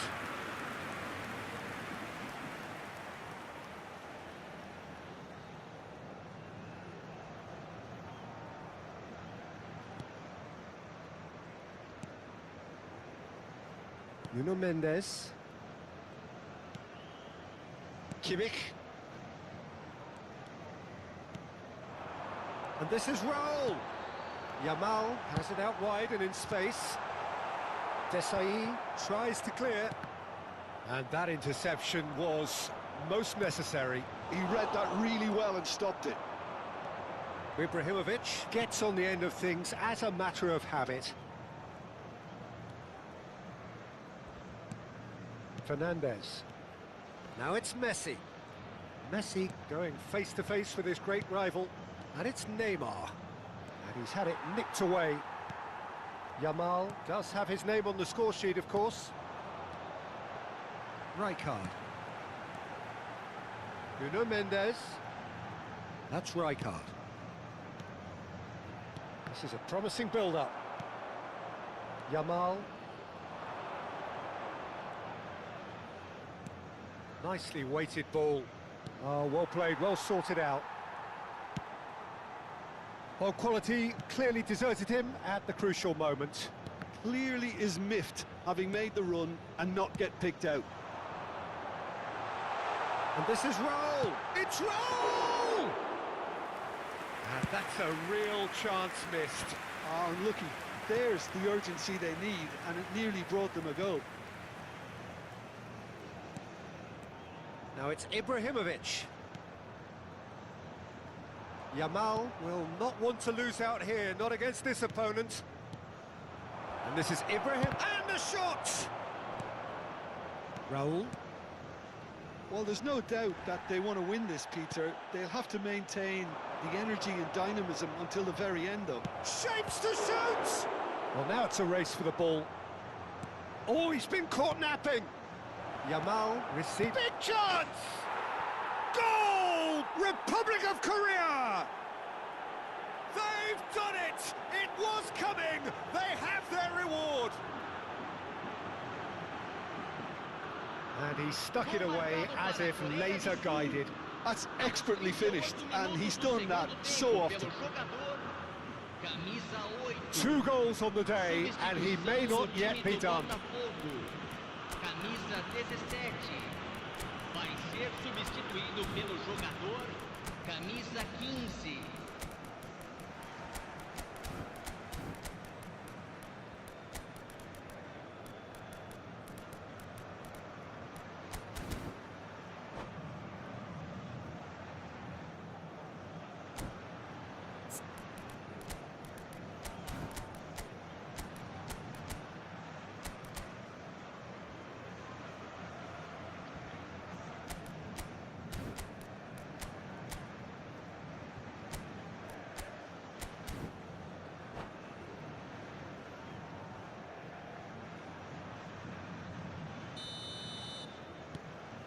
Nuno Mendes. Kimmich. And this is Raul. Yamal has it out wide and in space. Desai tries to clear. And that interception was most necessary. He read that really well and stopped it. Ibrahimovic gets on the end of things as a matter of habit. Fernandez. Now it's Messi. Messi going face-to-face with his great rival. And it's Neymar. And he's had it nicked away. Yamal does have his name on the score sheet, of course. Rijkaard. Nuno Mendes. That's Rijkaard. This is a promising build-up. Yamal. Nicely weighted ball. Oh, well played, well sorted out. Well, quality clearly deserted him at the crucial moment. Clearly is miffed, having made the run and not get picked out. And this is Raul! It's Raul! And that's a real chance missed. Oh, unlucky. There's the urgency they need, and it nearly brought them a goal. Now it's Ibrahimovic. Yamal will not want to lose out here, not against this opponent. And this is Ibrahim, and the shot! Raul. Well, there's no doubt that they want to win this, Peter. They'll have to maintain the energy and dynamism until the very end, though. Shapes to shoot! Well, now it's a race for the ball. Oh, he's been caught napping. Yamal receives... Big chance! Goal! Republic of Korea! They've done it! It was coming! They have their reward! And he stuck it away as if laser-guided. That's expertly finished, and he's done that so often. 2 goals on the day, and he may not yet be done. Camisa 17 vai ser substituído pelo jogador camisa 15.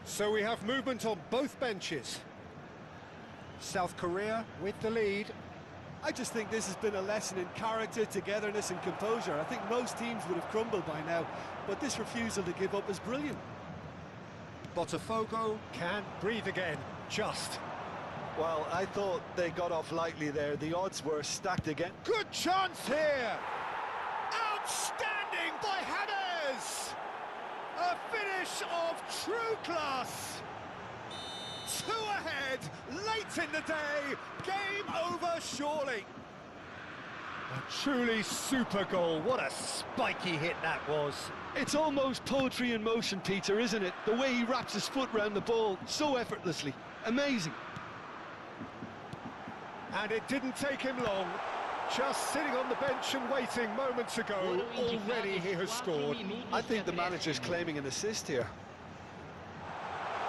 So we have movement on both benches. South Korea with the lead. I just think this has been a lesson in character, togetherness and composure. I think most teams would have crumbled by now, but this refusal to give up is brilliant. Botafogo can breathe again, just. Well, I thought they got off lightly there. The odds were stacked again. Good chance here! Outstanding by James! A finish of true class! 2 ahead, late in the day, game over surely. A truly super goal, what a spiky hit that was. It's almost poetry in motion, Peter, isn't it? The way he wraps his foot round the ball so effortlessly. Amazing. And it didn't take him long. Just sitting on the bench and waiting moments ago, already he has scored. I think the manager's claiming an assist here.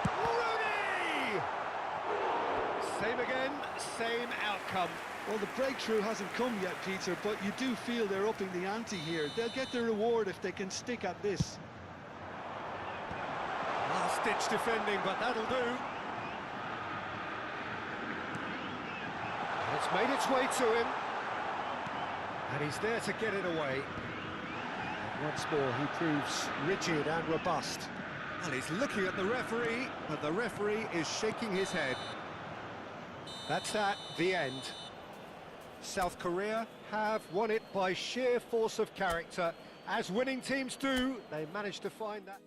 Rooney! Same again, same outcome. Well, the breakthrough hasn't come yet, Peter, but you do feel they're upping the ante here. They'll get their reward if they can stick at this. Last-ditch defending, but that'll do. It's made its way to him. And he's there to get it away. And once more, he proves rigid and robust. And he's looking at the referee, but the referee is shaking his head. That's at the end. South Korea have won it by sheer force of character. As winning teams do, they managed to find that.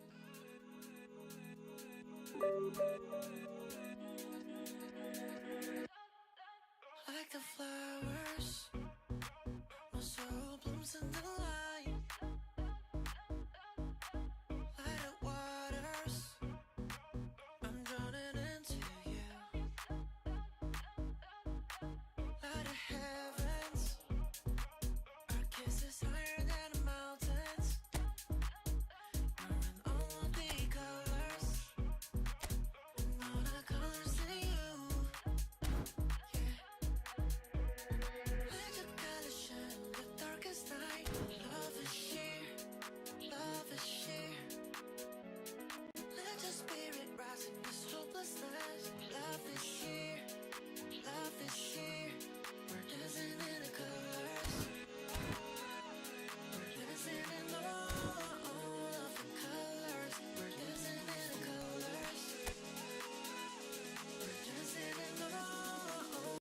Like the flowers, my soul blooms in the light. Light of waters, I'm drowning into you. Light of heavens, our kiss is higher than the mountains. We're in all the colors, and all the colors in you. Let your color shine in the darkest night. Love is sheer, love is sheer. Let your spirit rise in this hopelessness. Love is sheer, love is sheer. We're dancing in the colors. We're dancing in all of the colors. We're dancing in the colors. We're dancing in all.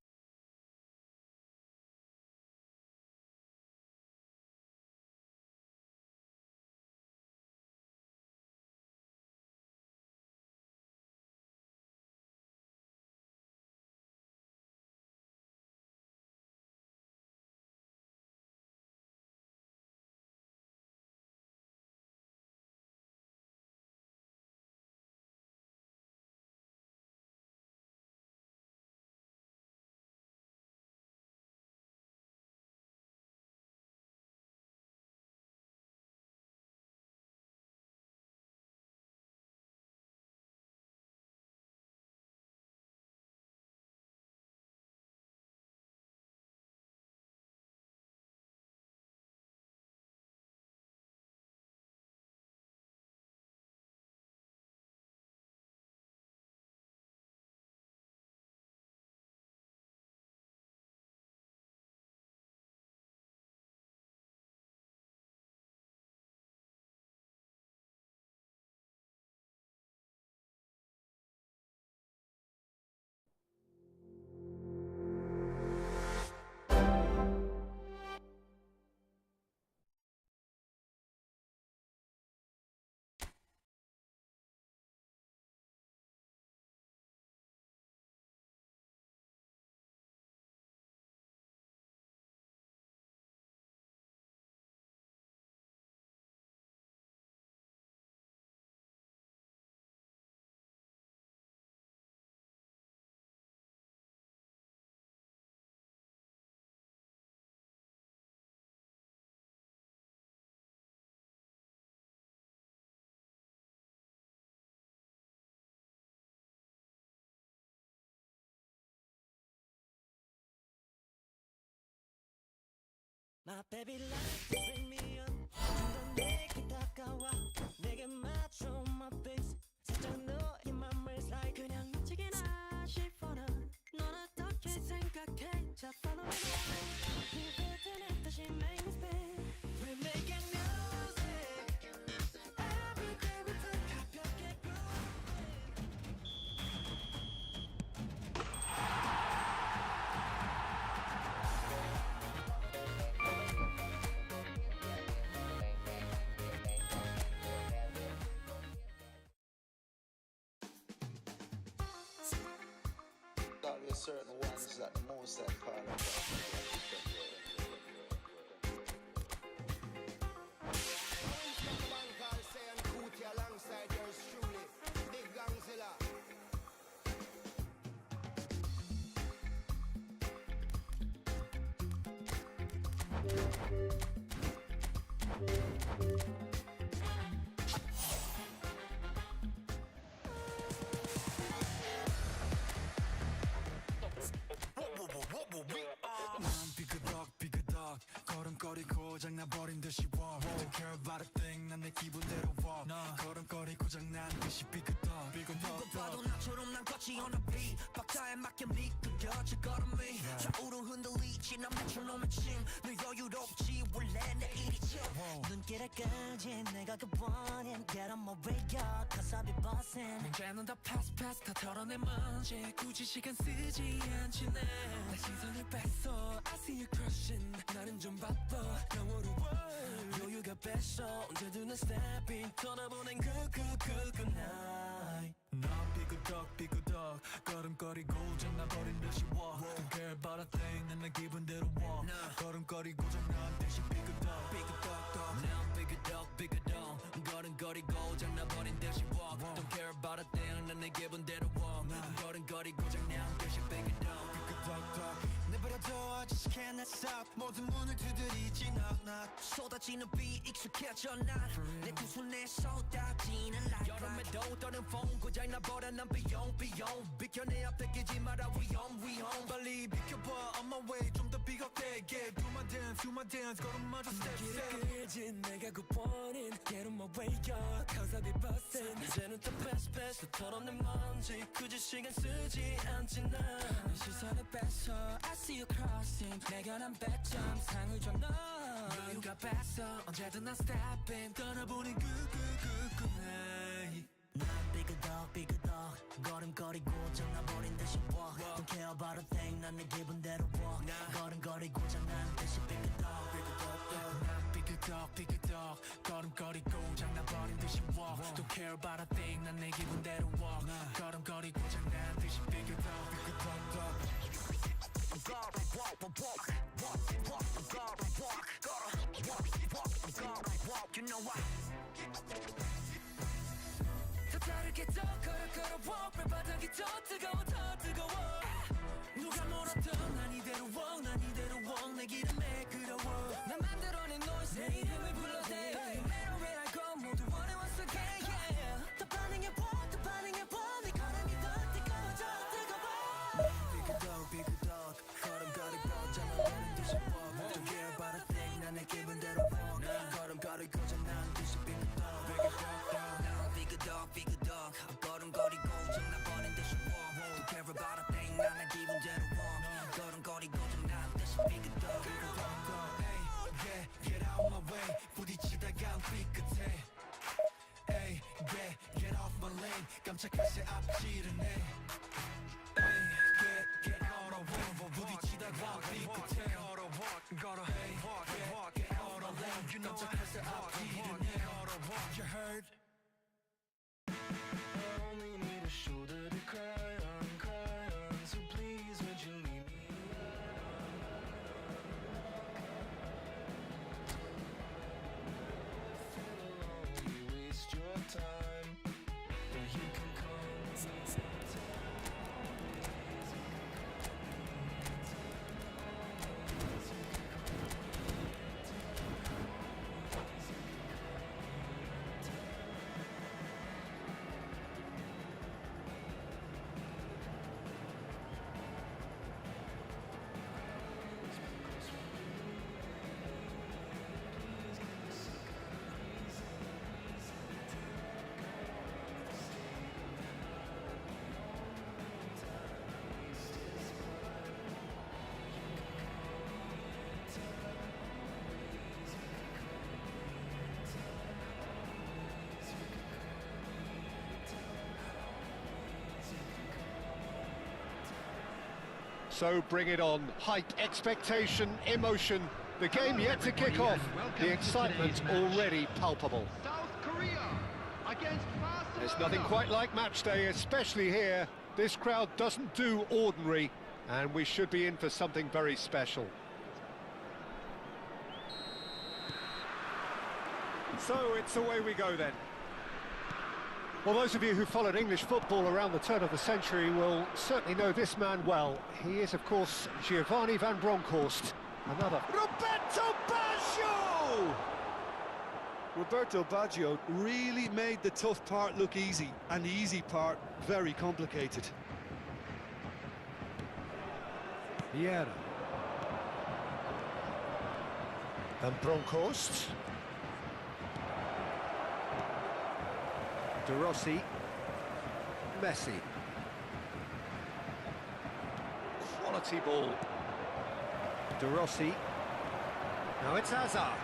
My baby likes to bring me up. 좀 더 내게 다가와. 내게 맞춰 my face. 살짝 너의 맘을 slide. 그냥 미치기나 싶어 난. 넌 어떻게 생각해? 자, follow me. 네 곁에 다시 make me spin. We're making music. Every day we took 가볍게 groove. there's certain ones that most I call them. Alongside yours truly, Big Gangzilla. 삐그덕 걸음걸이 고장나버린 듯이 walk Don't care about a thing 난 내 기분대로 walk 걸음걸이 고장난 듯이 삐그덕 누가 봐도 나처럼 난 걷지 on a beat 박자에 맞게 미끄러질 걸음이 좌우로 흔들리지 난 메트로놈의 침늘 여유롭지 원래 내 일이지 눈길을 끄지 내가 그 원인 Get on my radar cause I'll be bossing 문제는 다 pass 다 털어내 먼지 굳이 시간 쓰지 않지 내 시선을 뺐어 I see you crushing 나는 좀 바빠 영어로 여유가 뺐어 언제든 난 stepping 떠나보낸 good night 나 삐그덕 걸음걸이 고장나버린 듯이 walk Don't care about a thing 난 내 기분대로 walk 걸음걸이 고장난 듯이 삐그덕 난 삐그덕 걸음걸이 고장나버린 듯이 walk Don't care about a thing 난 내 기분대로 walk 걸음걸이 고장난 듯이 삐그덕 내버려둬 I just cannot stop 모든 문을 두드리지 knock 쏟아지는 비 익숙해져 난내 두 손에 쏟아지는 light 여름에도 떠는 폰 고장나버려 난 비용 비켜내 앞에 끼지 마라 위험 빨리 비켜봐 on my way 좀 더 비겁되게 Do my dance 걸음마저 step 길을 끌지 내가 그 원인 Get on my way up cause I'll be bustin' 이제는 또 pass 털어낸 먼지 굳이 시간 쓰지 않지 난 시선을 뺐어 I see you crossing 내가 난 100점 상을 줘 너 여유가 뺐어 언제든 난 stepping 떠나보는 good night 난 삐그덕 걸음걸이 고장나버린 듯이 walk Don't care about a thing 난 내 기분대로 walk 걸음걸이 고장난 듯이 삐그덕 난 삐그덕 걸음걸이 고장나버린 듯이 walk Don't care about a thing 난 내 기분대로 walk 걸음걸이 고장난 듯이 삐그덕 You know what? 더 다르게 더 걸어 walk 발바닥이 더 뜨거워 누가 뭐라든 난 이대로 walk 내 기름에 끌어워 난 만들어낸 noise 내 이름을 불러대 Where I go 모두 원해 once again yeah 더 반응해봐 네 걸음이 더 뜨거워져 삐그덕 걸음걸이 고장나버린 듯이 walk Don't care about a thing 난 내 기분대로 walk 걸음걸이 고장난 듯이 삐그덕 걸음걸이 고장나버린 듯이 walk Don't care about a thing 난 내 기분대로 walk 걸음걸이 고장난 듯이 삐그덕 Hey, get out my way 부딪히다간 삐끗해 Hey, get off my lane 깜짝할 새 앞지르네 Hey, get out of way 부딪히다간 삐끗해 걸어 Hey, get out of lane 깜짝할 새 앞지르네 You heard? Only need a shoulder to cry on, so please would you leave me feel alone, you waste your time, but you can come So bring it on. Hype, expectation, emotion. The game yet to kick off. The excitement already palpable. South Korea against Barcelona. There's nothing quite like match day, especially here. This crowd doesn't do ordinary. And we should be in for something very special. So it's away we go then. Well, those of you who followed English football around the turn of the century will certainly know this man well. He is, of course, Giovanni van Bronckhorst. Another Roberto Baggio! Roberto Baggio really made the tough part look easy, and the easy part very complicated. Vieira. Van Bronckhorst. De Rossi. Messi. Quality ball. De Rossi. Now it's Hazard.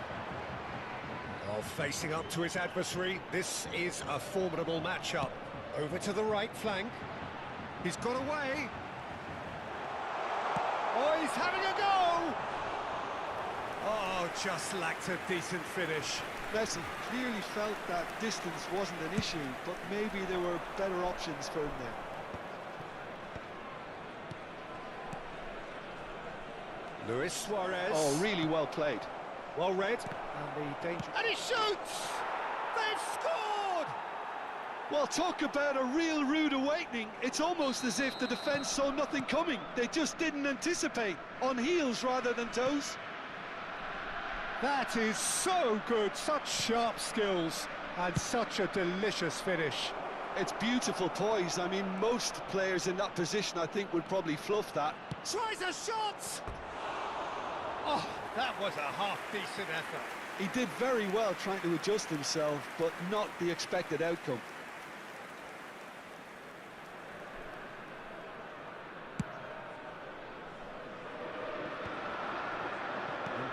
Oh, facing up to his adversary. This is a formidable matchup. Over to the right flank. He's got away. Oh, he's having a go! Oh, just lacked a decent finish. Messi clearly felt that distance wasn't an issue, but maybe there were better options for him there. Luis Suarez. Oh, really well played. Well read. And the danger. And he shoots! They've scored! Well, talk about a real rude awakening. It's almost as if the defence saw nothing coming. They just didn't anticipate. On heels rather than toes. That is so good. Such sharp skills. And such a delicious finish. It's beautiful poise. I mean, most players in that position, I think, would probably fluff that. Tries a shot! Oh, that was a half-decent effort. He did very well trying to adjust himself, but not the expected outcome.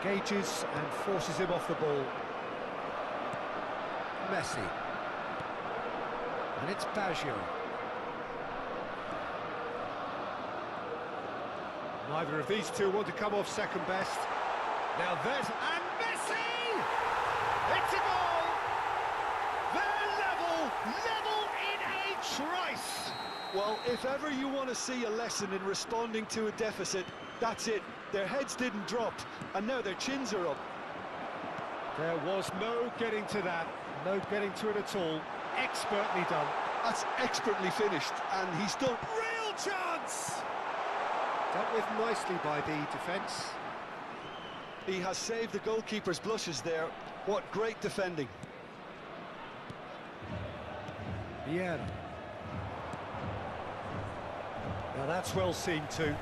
Engages and forces him off the ball. Messi. And it's Baggio. Neither of these two want to come off second best. Now that, and Messi! It's a goal! They're level in a trice! Well, if ever you want to see a lesson in responding to a deficit, that's it. Their heads didn't drop, and now their chins are up. There was no getting to that, no getting to it at all. Expertly done. That's expertly finished, and he's done. Real chance! Dealt with nicely by the defence. He has saved the goalkeeper's blushes there. What great defending. Vieira. Now that's well seen too.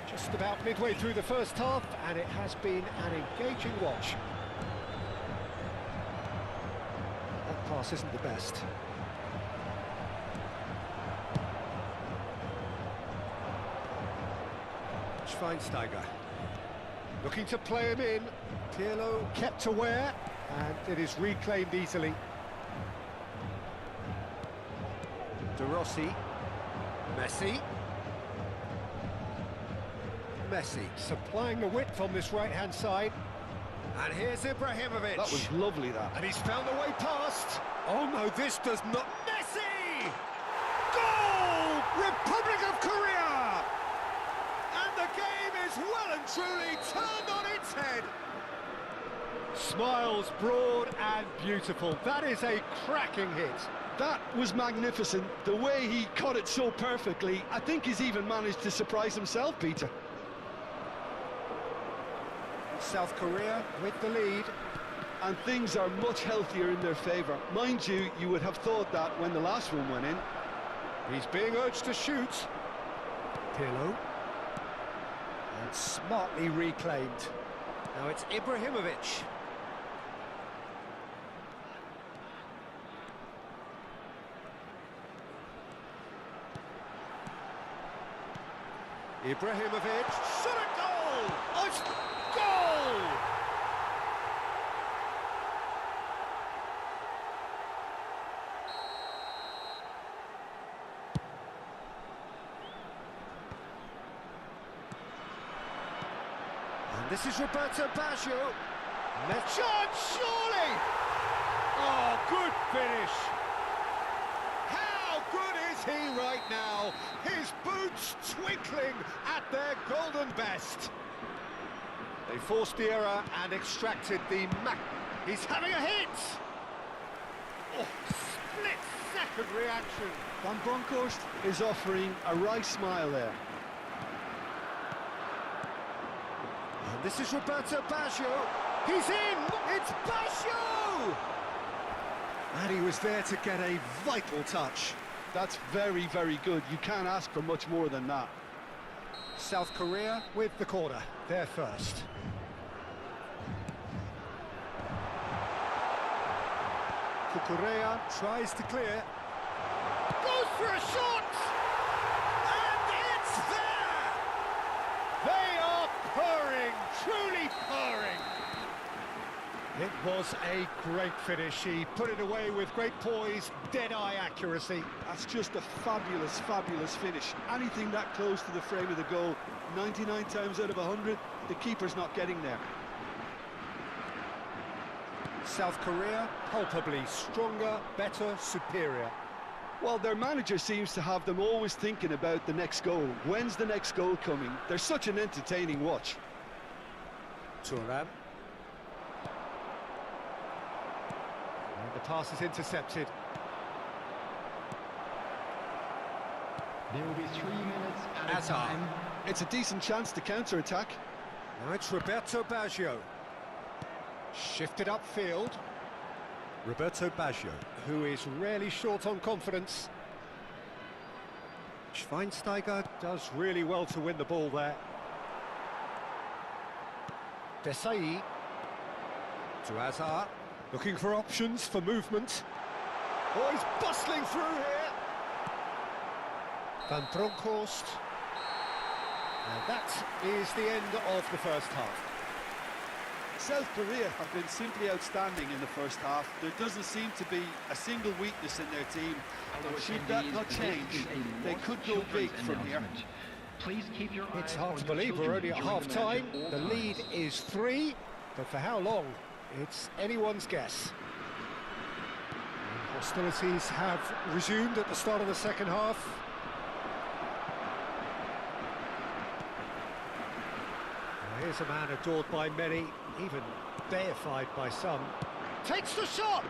Just about midway through the first half, and it has been an engaging watch. That pass isn't the best. Schweinsteiger. Looking to play him in. Pirlo kept aware, and it is reclaimed easily. De Rossi. Messi. Messi supplying the width on this right-hand side. And here's Ibrahimovic. That was lovely, that. And he's found the way past. Oh no, this does not... Messi! Goal! Republic of Korea! And the game is well and truly turned on its head. Smiles broad and beautiful. That is a cracking hit. That was magnificent. The way he caught it so perfectly, I think he's even managed to surprise himself, Peter. South Korea with the lead. And things are much healthier in their favour. Mind you, you would have thought that when the last one went in. He's being urged to shoot. Pirlo. And smartly reclaimed. Now it's Ibrahimovic. Ibrahimovic, shot a goal! Oh, it's goal! And this is Roberto Baggio. Chance, surely! Oh, good finish! How good is is he right now? His boots twinkling at their golden best. They forced the error and extracted the He's having a hit! Oh, split-second reaction. Van Bronckhorst is offering a wry smile there. And this is Roberto Baggio. He's in! It's Baggio! And he was there to get a vital touch. That's very, very good. You can't ask for much more than that. South Korea with the corner. They're first. Kukurea tries to clear. Goes for a shot! And it's there! They are purring, truly purring. It was a great finish. He put it away with great poise, dead-eye accuracy. That's just a fabulous, fabulous finish. Anything that close to the frame of the goal, 99 times out of 100, the keeper's not getting there. South Korea, palpably stronger, better, superior. Well, their manager seems to have them always thinking about the next goal. When's the next goal coming? They're such an entertaining watch. Thuram. And the pass is intercepted. There will be 3 minutes at a Hazard. time. It's a decent chance to counter-attack. Now it's Roberto Baggio. Shifted upfield. Roberto Baggio, who is rarely short on confidence. Schweinsteiger does really well to win the ball there. Desai to Hazard, looking for options for movement. Oh, he's bustling through here. Van Bronckhorst. And that is the end of the first half. South Korea have been simply outstanding in the first half. There doesn't seem to be a single weakness in their team. And should that not change, they could go big from here. Please keep your It's eyes hard on to your believe we're children only at during the match half-time. at all The lead times. is 3, but for how long? It's anyone's guess. And hostilities have resumed at the start of the second half. Now, here's a man adored by many, even deified by some. Takes the shot!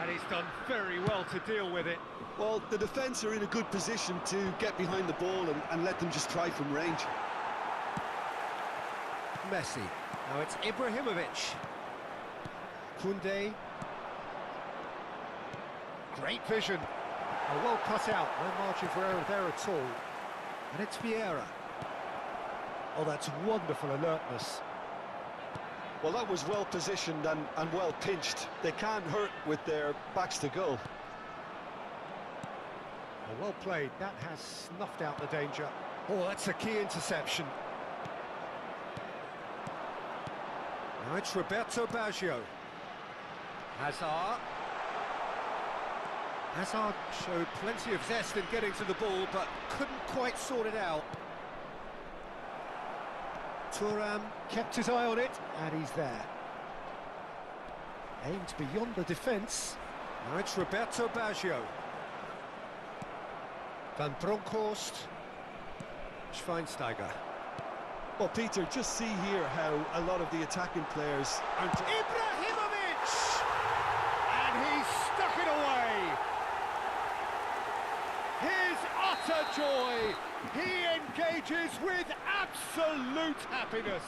And he's done very well to deal with it. Well, the defence are in a good position to get behind the ball and let them just try from range. Messi. Now it's Ibrahimovic. Koundé. Great vision. Oh, well cut out. No margin for error there at all. And it's Vieira. Oh, that's wonderful alertness. Well, that was well positioned and well pinched. They can't hurt with their backs to goal. Oh, well played. That has snuffed out the danger. Oh, that's a key interception. Now it's Roberto Baggio. Hazard. Hazard showed plenty of zest in getting to the ball, but couldn't quite sort it out. Thuram kept his eye on it, and he's there. Aimed beyond the defence. Now it's Roberto Baggio. Van Bronckhorst. Schweinsteiger. Well, Peter, just see here how a lot of the attacking players aren't... Ibrahimovic! And he stuck it away. His utter joy. He engages with absolute happiness.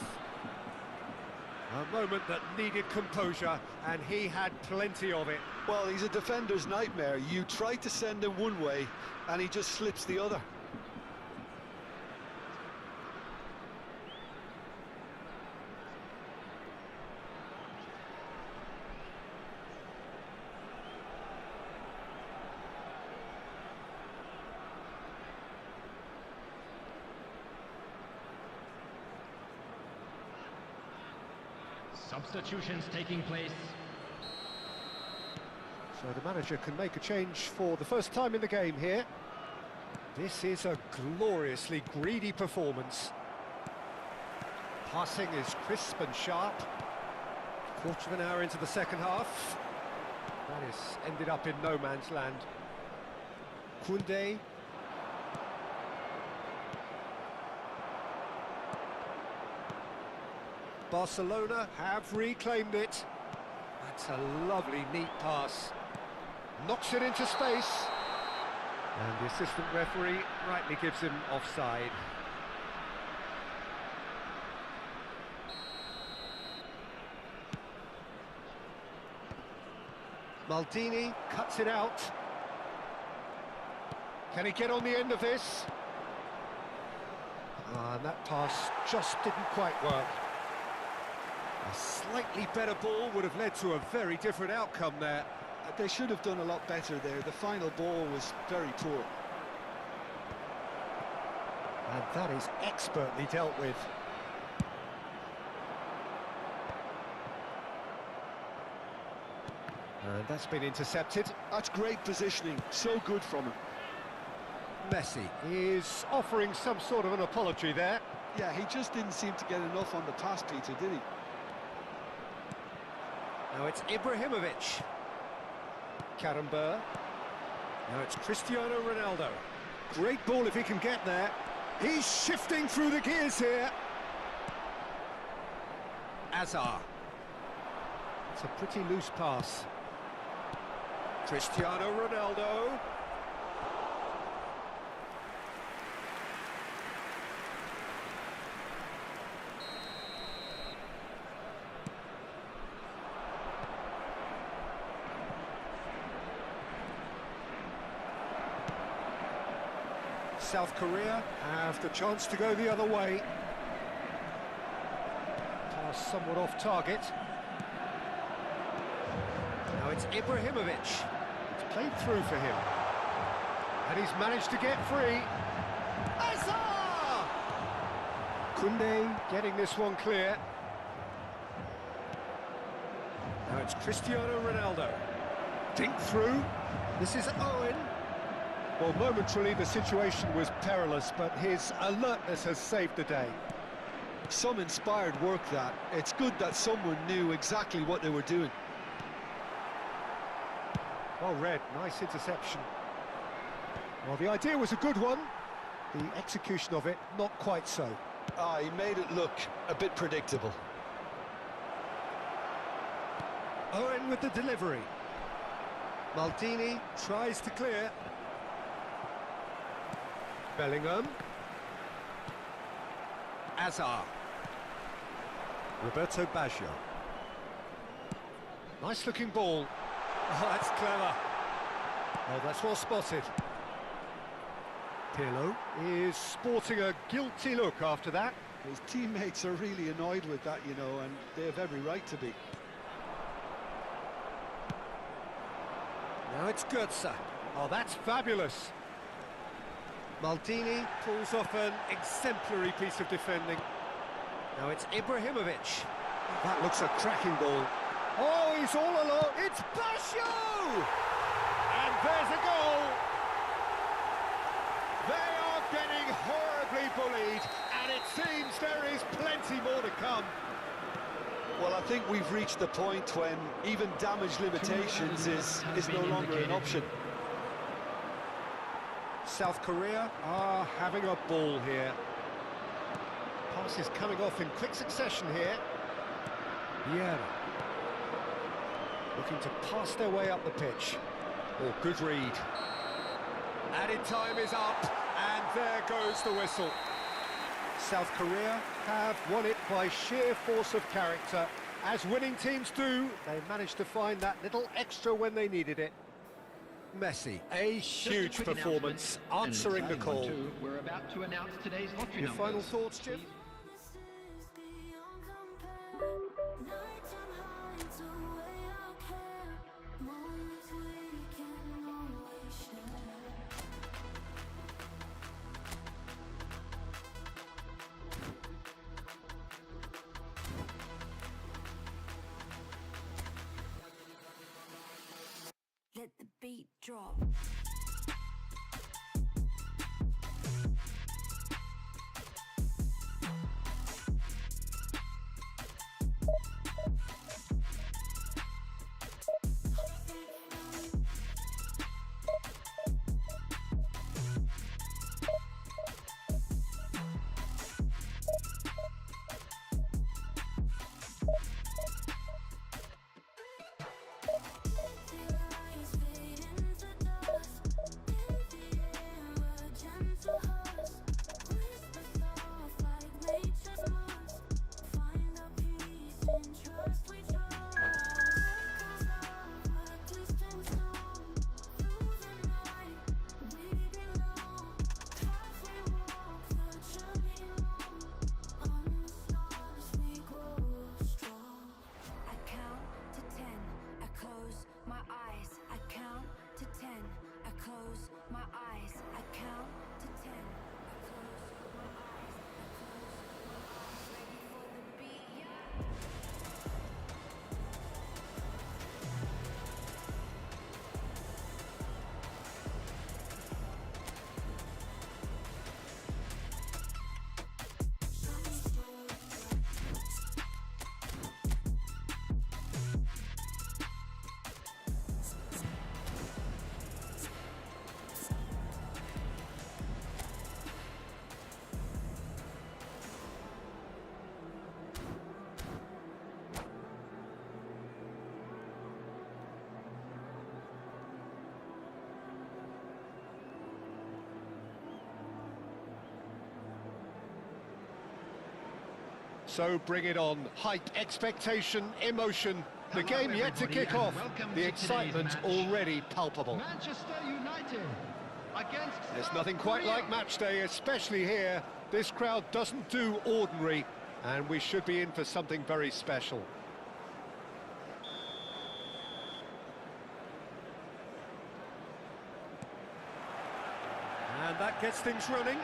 A moment that needed composure, and he had plenty of it. Well, he's a defender's nightmare. You try to send him one way, and he just slips the other. Substitutions taking place. So the manager can make a change for the first time in the game here. This is a gloriously greedy performance. Passing is crisp and sharp. Quarter of an hour into the second half. That is ended up in no man's land. Koundé. Barcelona have reclaimed it. That's a lovely, neat pass. Knocks it into space. And the assistant referee rightly gives him offside. Maldini cuts it out. Can he get on the end of this? And that pass just didn't quite work. A slightly better ball would have led to a very different outcome there. They should have done a lot better there. The final ball was very poor. And that is expertly dealt with. And that's been intercepted. That's great positioning, so good from him. Messi is offering some sort of an apology there. Yeah, he just didn't seem to get enough on the pass, Peter, did he? Now it's Ibrahimovic. Karambur. Now it's Cristiano Ronaldo. Great ball if he can get there. He's shifting through the gears here. Azar. It's a pretty loose pass. Cristiano Ronaldo. South Korea have the chance to go the other way. Pass somewhat off target. Now it's Ibrahimovic. It's played through for him. And he's managed to get free. Azar! Koundé getting this one clear. Now it's Cristiano Ronaldo. Dink through. This is Owen. Well, momentarily the situation was perilous, but his alertness has saved the day. Some inspired work that. It's good that someone knew exactly what they were doing. Well read, nice interception. Well, the idea was a good one. The execution of it, not quite so. He made it look a bit predictable. Owen with the delivery. Maldini tries to clear. Bellingham. Azar. Roberto Baggio. Nice looking ball. Oh, that's clever. Oh, that's well spotted. Pirlo is sporting a guilty look after that. His teammates are really annoyed with that, you know, and they have every right to be. Now it's Götze. Oh, that's fabulous. Maldini pulls off an exemplary piece of defending. Now it's Ibrahimovic. That looks a cracking ball. Oh, he's all alone. It's Baggio! And there's a goal. They are getting horribly bullied, and it seems there is plenty more to come. Well, I think we've reached the point when even damage limitations is no longer an option. South Korea are having a ball here. Pass is coming off in quick succession here. Vieira. Looking to pass their way up the pitch. Oh, good read. Added time is up, and there goes the whistle. South Korea have won it by sheer force of character. As winning teams do, they managed to find that little extra when they needed it. Messi, a huge performance, answering the call. We're about to announce today's lottery Your numbers. final thoughts, Jim? Let the beat drop. So bring it on. Hype, expectation, emotion. The game yet to kick off. The excitement already palpable. Manchester United against There's South nothing quite Korea. like match day, especially here. This crowd doesn't do ordinary, and we should be in for something very special. And that gets things running.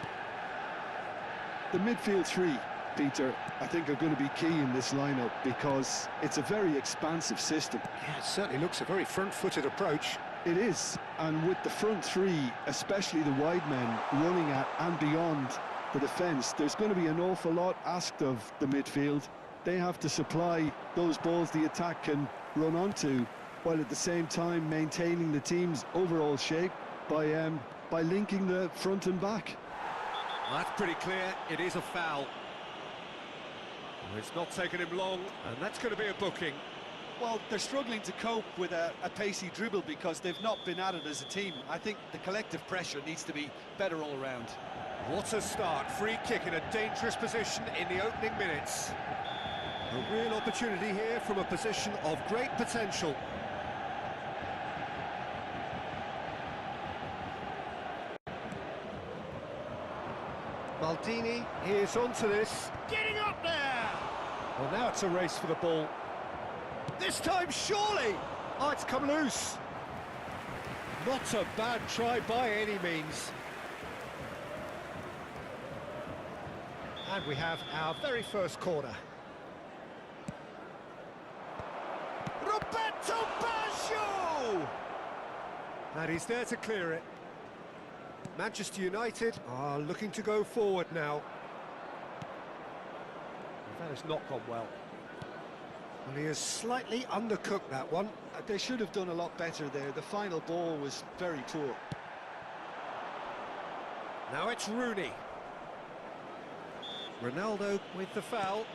The midfield three, Peter, I think are going to be key in this lineup because it's a very expansive system. Yeah, it certainly looks a very front-footed approach. It is, and with the front three, especially the wide men, running at and beyond the defence, there's going to be an awful lot asked of the midfield. They have to supply those balls the attack can run onto, while at the same time maintaining the team's overall shape by linking the front and back. Well, that's pretty clear. It is a foul. Well, it's not taken him long, and that's going to be a booking. Well, they're struggling to cope with a pacey dribble because they've not been at it as a team. I think the collective pressure needs to be better all around. What a start. Free kick in a dangerous position in the opening minutes. A real opportunity here from a position of great potential. Maldini is onto this. Getting up there! Well, now it's a race for the ball. This time, surely! Oh, it's come loose. Not a bad try by any means. And we have our very first corner. Roberto Baggio! And he's there to clear it. Manchester United are looking to go forward now. That has not gone well. Well, he has slightly undercooked that one. They should have done a lot better there. The final ball was very poor. Now it's Rooney. Ronaldo with the foul.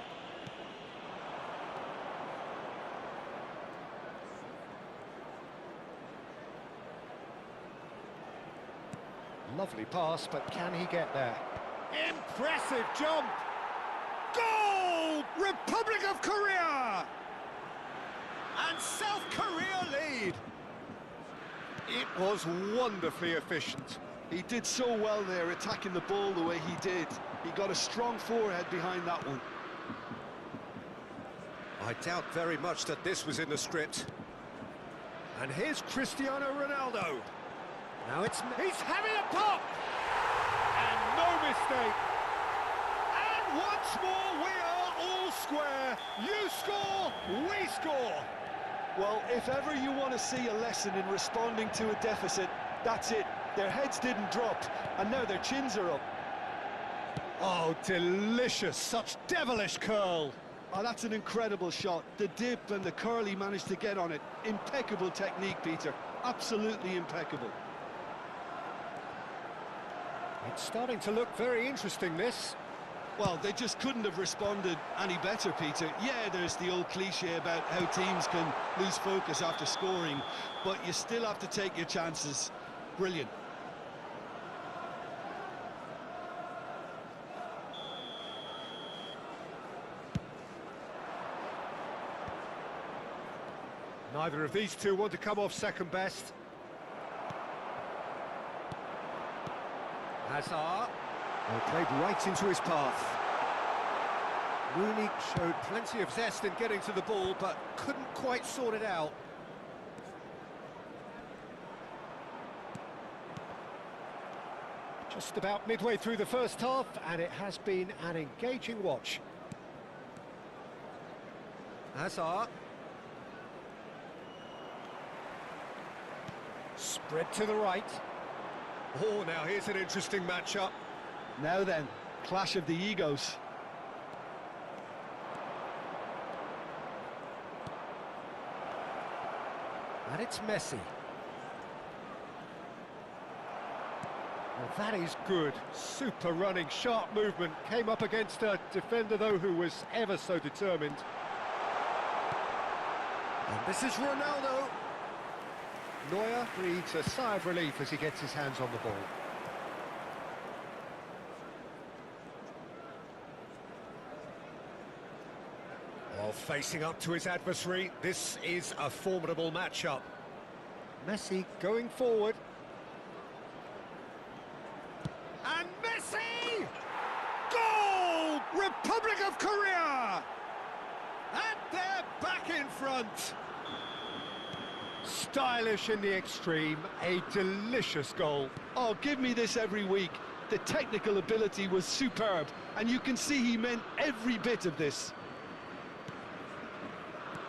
Lovely pass, but can he get there? Impressive jump! Goal! Republic of Korea! And South Korea lead! It was wonderfully efficient. He did so well there, attacking the ball the way he did. He got a strong forehead behind that one. I doubt very much that this was in the script. And here's Cristiano Ronaldo. Now he's having a pop! And no mistake! And once more we are all square. You score, we score! Well, if ever you want to see a lesson in responding to a deficit, that's it. Their heads didn't drop, and now their chins are up. Oh, delicious, such devilish curl. Oh, that's an incredible shot. The dip and the curl he managed to get on it. Impeccable technique, Peter. Absolutely impeccable. It's starting to look very interesting, this. Well, they just couldn't have responded any better, Peter. Yeah, there's the old cliche about how teams can lose focus after scoring, but you still have to take your chances. Brilliant. Neither of these two want to come off second best. Hazard. Well, played right into his path. Rooney showed plenty of zest in getting to the ball, but couldn't quite sort it out. Just about midway through the first half, and it has been an engaging watch. Hazard. Spread to the right. Oh, now here's an interesting matchup. Now then, clash of the egos. And it's Messi. Well, that is good. Super running, sharp movement. Came up against a defender, though, who was ever so determined. And this is Ronaldo. Neuer breathes a sigh of relief as he gets his hands on the ball. facing up to his adversary, this is a formidable matchup. Messi going forward. And Messi! Goal! Republic of Korea! And they're back in front. Stylish in the extreme, a delicious goal. Oh, give me this every week. The technical ability was superb, and you can see he meant every bit of this.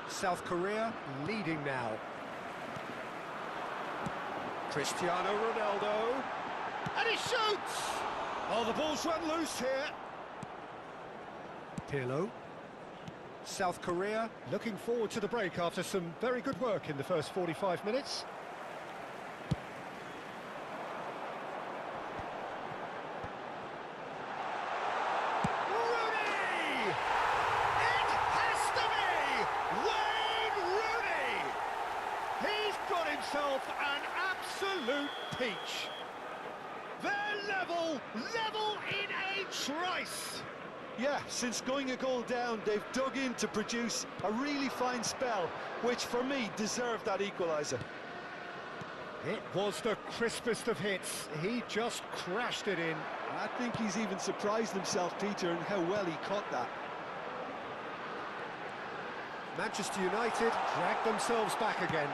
South Korea leading now. Cristiano Ronaldo. And he shoots! Oh, the ball's run loose here. Pirlo. South Korea looking forward to the break after some very good work in the first 45 minutes. Rooney! It has to be Wayne Rooney! He's got himself an absolute peach. They're level in a trice. Yeah, since going a goal down, they've dug in to produce a really fine spell, which for me deserved that equaliser. It was the crispest of hits. He just crashed it in. I think he's even surprised himself, Peter, in how well he caught that. Manchester United drag themselves back again.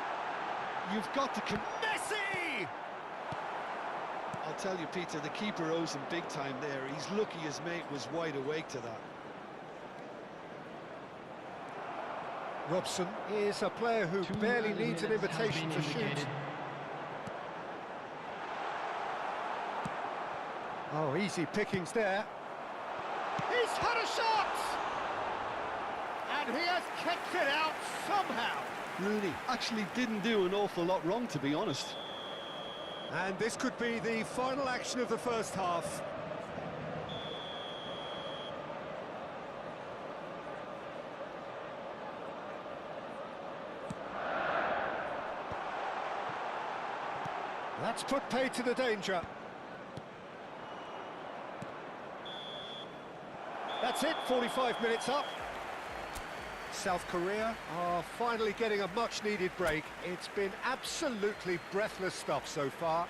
You've got to... Messi! I'll tell you, Peter, the keeper owes him big time there. He's lucky his mate was wide awake to that. Robson is a player who barely needs an invitation to shoot. Oh, easy pickings there. He's had a shot! And he has kicked it out somehow. Rooney actually didn't do an awful lot wrong, to be honest. And this could be the final action of the first half. That's put paid to the danger. That's it, 45 minutes up. South Korea are finally getting a much-needed break. It's been absolutely breathless stuff so far.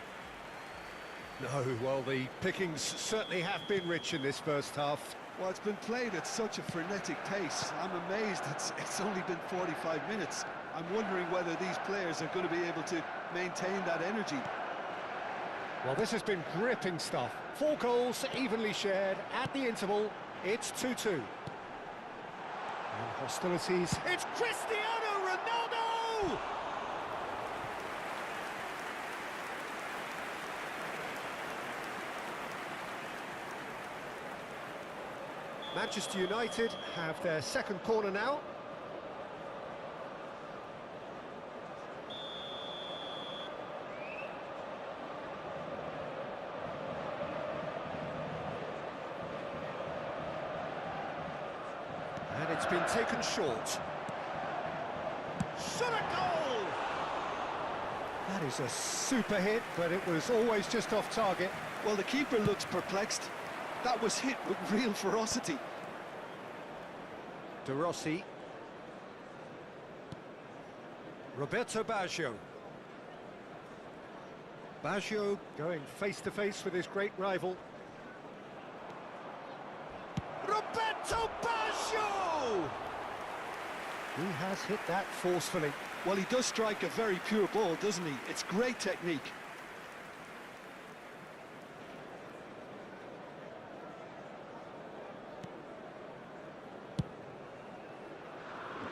No, well, the pickings certainly have been rich in this first half. Well, it's been played at such a frenetic pace. I'm amazed it's only been 45 minutes. I'm wondering whether these players are going to be able to maintain that energy. Well, this has been gripping stuff. 4 goals evenly shared at the interval. It's 2-2. And hostilities. It's Cristiano Ronaldo! Manchester United have their second corner now. And it's been taken short. Shot a goal! That is a super hit, but it was always just off target. Well, the keeper looks perplexed. That was hit with real ferocity. De Rossi. Roberto Baggio. Baggio going face-to-face with his great rival. Roberto Baggio! He has hit that forcefully. Well, he does strike a very pure ball, doesn't he? It's great technique.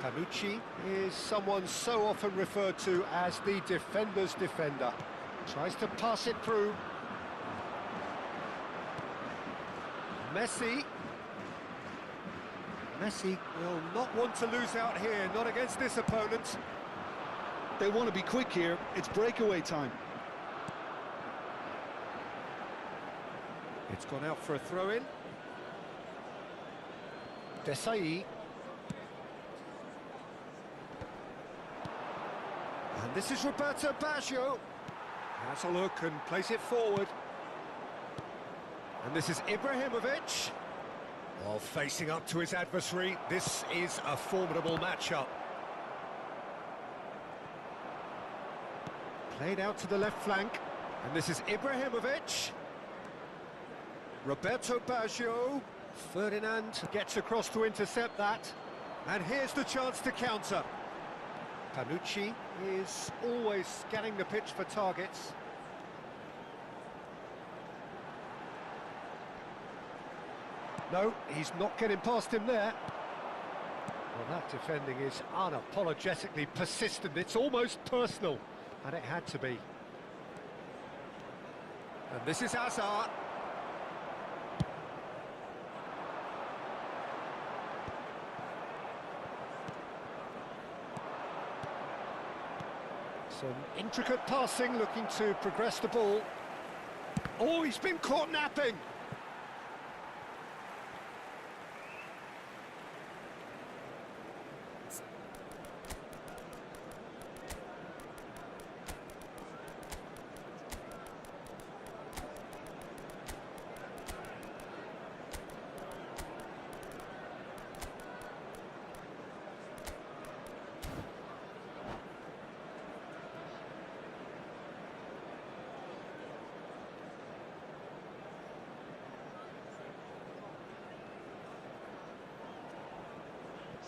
Panucci is someone so often referred to as the defender's defender. Tries to pass it through. Messi. Messi will not want to lose out here, not against this opponent. They want to be quick here. It's breakaway time. It's gone out for a throw-in. Desai. And this is Roberto Baggio. Has a look and plays it forward. And this is Ibrahimovic. While facing up to his adversary, this is a formidable matchup. Played out to the left flank, and this is Ibrahimovic. Roberto Baggio. Ferdinand gets across to intercept that. And here's the chance to counter. Panucci is always scanning the pitch for targets. No, he's not getting past him there. Well, that defending is unapologetically persistent. It's almost personal, and it had to be. And this is Hazard. Some intricate passing, looking to progress the ball. Oh, he's been caught napping.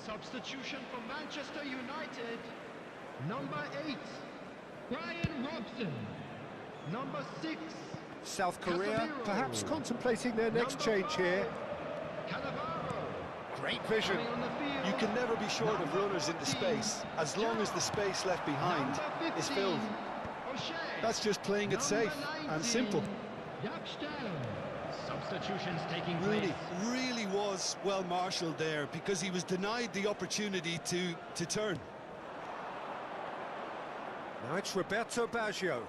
Substitution for Manchester United. Number 8, Brian Robson. Number 6, South Korea Casemiro. perhaps contemplating their next Number change 5, here. Cannavaro. Great vision. Coming on the field. You can never be short of runners into space, as long as the space left behind Number 15, is filled. O'Shea. That's just playing it safe and simple. Substitutions taking place. Really was well marshalled there, because he was denied the opportunity to turn. Now it's Roberto Baggio.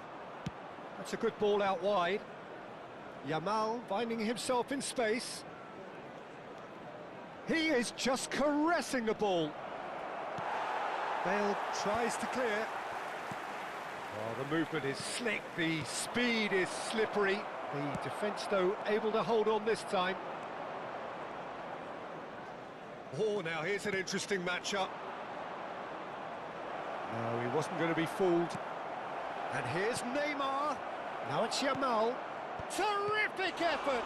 That's a good ball out wide. Yamal finding himself in space. He is just caressing the ball. Bale tries to clear. Oh, the movement is slick, the speed is slippery. The defence, though, able to hold on this time. Oh, now here's an interesting matchup. No, he wasn't going to be fooled. And here's Neymar. Now it's Yamal. Terrific effort!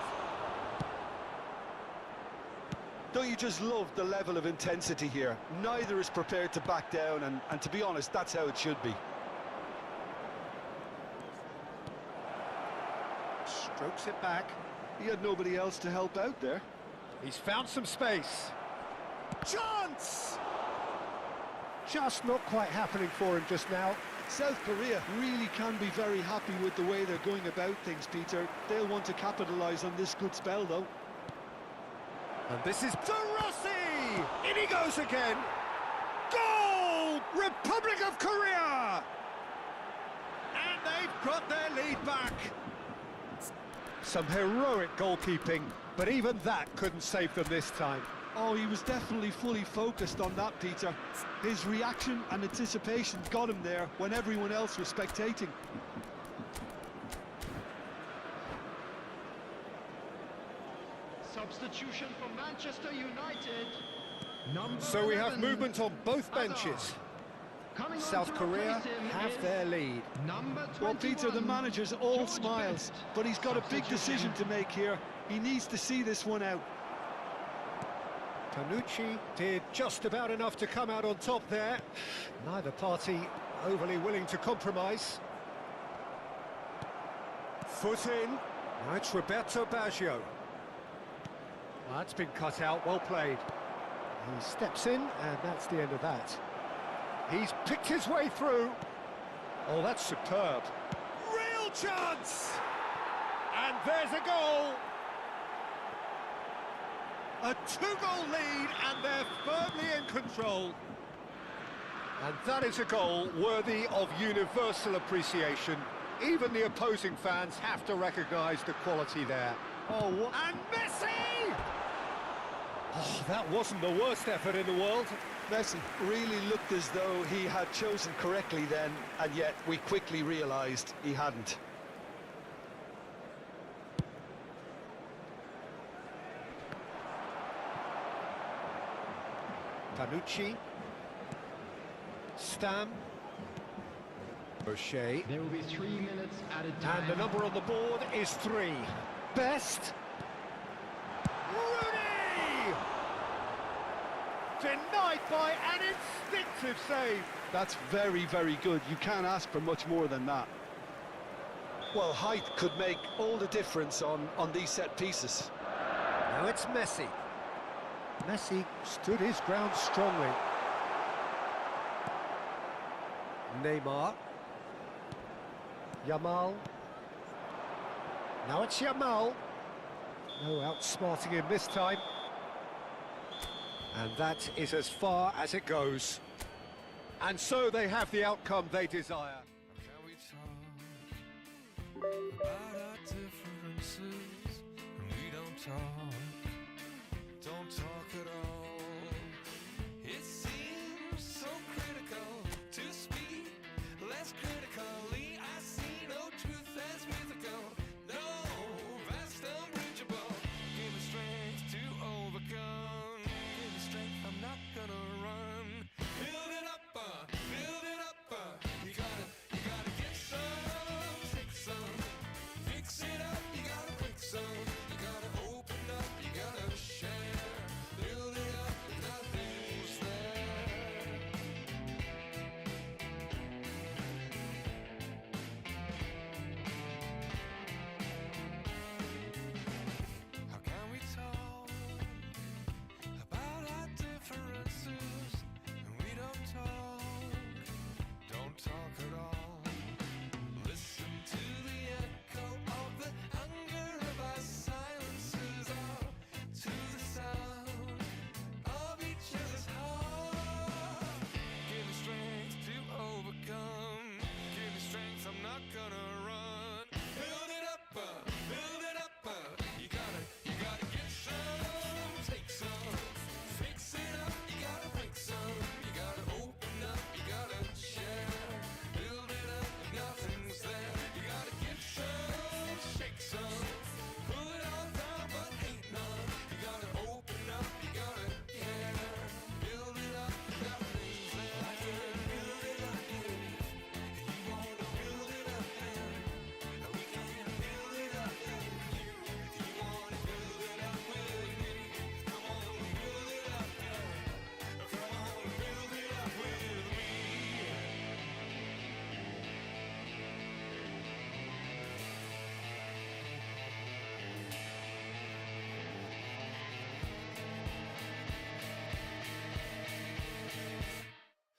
Don't you just love the level of intensity here? Neither is prepared to back down, and to be honest, that's how it should be. Strokes it back. He had nobody else to help out there. He's found some space. Chance! Just not quite happening for him just now. South Korea really can be very happy with the way they're going about things, Peter. They'll want to capitalise on this good spell, though. And this is De Rossi! In he goes again! Goal! Republic of Korea! And they've got their lead back. Some heroic goalkeeping, but even that couldn't save them this time. Oh, he was definitely fully focused on that, Peter. His reaction and anticipation got him there when everyone else was spectating. Substitution for Manchester United. Number So we have 11, movement on both benches. Hazard. Coming on South to Korea replace him have is their lead. Number 21, Well, Peter, the manager's all George smiles, Best. but he's got a big Substitution. decision to make here. He needs to see this one out. Panucci did just about enough to come out on top there. Neither party overly willing to compromise. Foot in. Now it's Roberto Baggio. Well, that's been cut out, well played. He steps in, and that's the end of that. He's picked his way through. Oh, that's superb. Real chance! And there's a goal! A two-goal lead, and they're firmly in control. And that is a goal worthy of universal appreciation. Even the opposing fans have to recognise the quality there. Oh, what? And Messi! Oh, that wasn't the worst effort in the world. Messi really looked as though he had chosen correctly then, and yet we quickly realised he hadn't. Panucci. Stam. O'Shea. There will be 3 minutes added time. And the number on the board is 3. Best. Rooney! Denied by an instinctive save. That's very, very good. You can't ask for much more than that. Well, height could make all the difference on these set pieces. Now it's Messi. Messi stood his ground strongly. Neymar. Yamal. Now it's Yamal. No outsmarting him this time. And that is as far as it goes. And so they have the outcome they desire. Can we talk about our differences? And we don't talk at all. It seems so critical to speak less critically. I see no truth as mythical, no vast unbridgeable. Give me strength to overcome. Give me strength, I'm not gonna run. Build it up, you gotta get some, take some, fix it up, you gotta break some, you gotta open up, you gotta share, build it up, nothing's there. How can we talk about our differences and we don't talk at all? Listen to the echo of the hunger of our silences, all to the sound of each other's heart. Give me strength to overcome. Give me strength, I'm not gonna run. Build it up, you gotta get some, take some, fix it up, you gotta break some, you gotta open up, you gotta share, build it up, nothing's there, you gotta give some, shake some, pull it all down but ain't none, you gotta open up, you gotta care, build it up, nothing's there, build it up, you wanna build it up, we can build it up, you wanna build it up with me, come on, build it up, come on, build it up with me.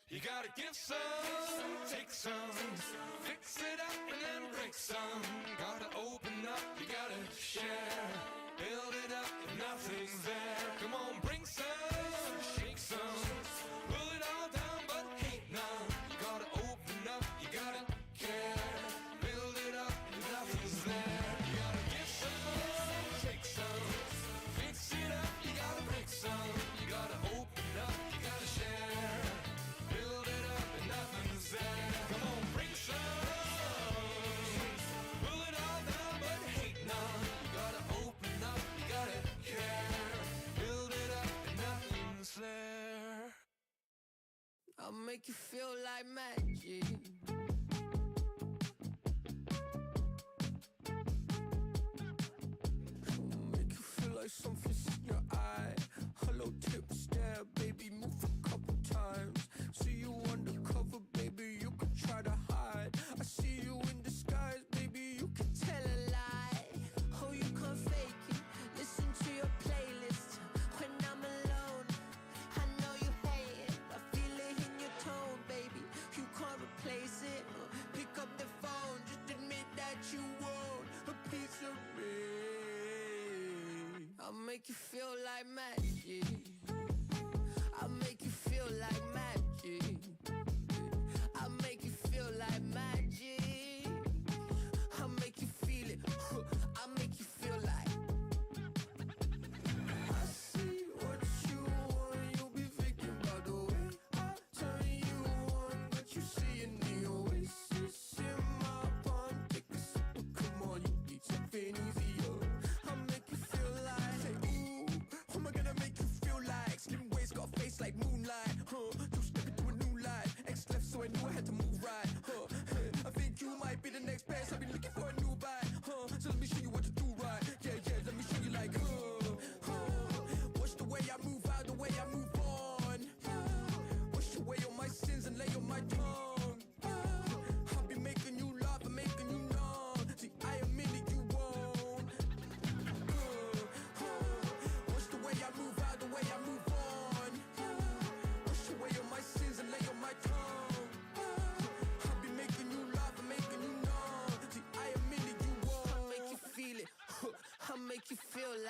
You gotta give some, take some, fix it up and then break some. Gotta open up, you gotta share, build it up if nothing's there. Come on, bring some, shake some, pull it all down but hate none. You gotta open up, you gotta care, build it up if nothing's there. You gotta give some, take some, fix it up, you gotta break some. You gotta open up, you gotta share, build it up and nothing's there. Come on, bring some, pull it all down but hate none. You gotta open up, you gotta care, build it up and nothing's there. I'll make you feel like magic. Make you feel like something's in your eye. Hello, tip stare, baby, move a couple times. See you undercover, baby, you could try to hide. I see you in disguise, baby, you can tell a lie. Oh, you can't fake it, listen to your playlist. When I'm alone, I know you hate it. I feel it in your tone, baby, you can't replace it. Pick up the phone, just admit that you want a piece of me. I'll make you feel like magic. I'll make you feel like magic. I'll make you feel like magic. I'll make you feel it. I'll make you feel like. I see what you want. You'll be thinking about the way I turn you on. But you see in the oasis in my palm. Take a sip, come on, you need something easier. I'll make you feel like, say, ooh, who am I gonna make you feel like? Slim waist got a face like moonlight.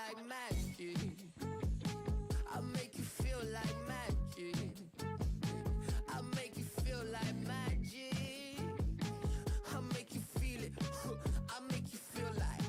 like magic. I make you feel like magic. I make you feel like magic. I make you feel it. I make you feel like.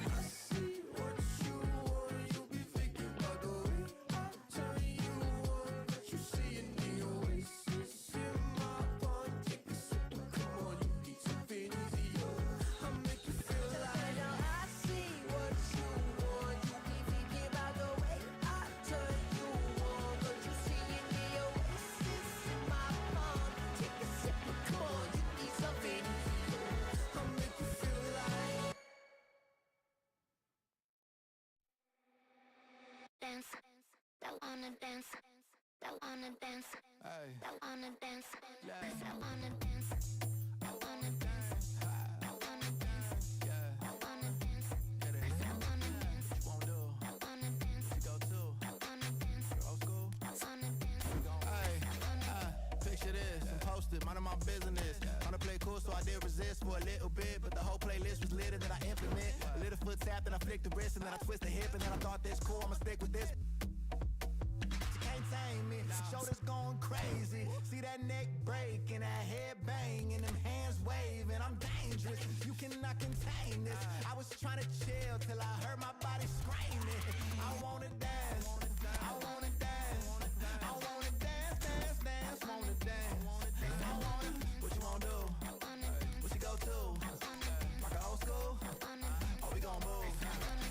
I see what you want. You be thinking about the way I turn you on. But you see in the oasis in my palm. Take a sip, come on, you need something easier. I make you feel like. Now I see what you want. You be thinking about the way I turn you on. But you see in the oasis in my palm. Take a sip, come on, you need something easier. I make you feel like. Dance, that wanna dance, that wanna dance, that wanna dance, that wanna dance, that wanna dance, that wanna dance, that wanna dance, that wanna dance, that wanna dance, go to, that wanna dance, old school, that wanna dance, Picture this, I'm posted, minding my business. On the play cool, so I did resist for a little bit, but the whole playlist was lit and then I implement. A little foot tap, then I flick the wrist, and then I twist the hip, and then I thought this cool, I'ma stick with this. You can't tame me, shoulders going crazy. See that neck break and that head bang and them hands waving. I'm dangerous, you cannot contain this. I was trying to chill till I heard my body screaming. I wanna dance, I wanna dance, I wanna dance, dance, dance, wanna dance. I wanna, what you wanna do? What you go to? Rock a old school? Oh, we gon' move.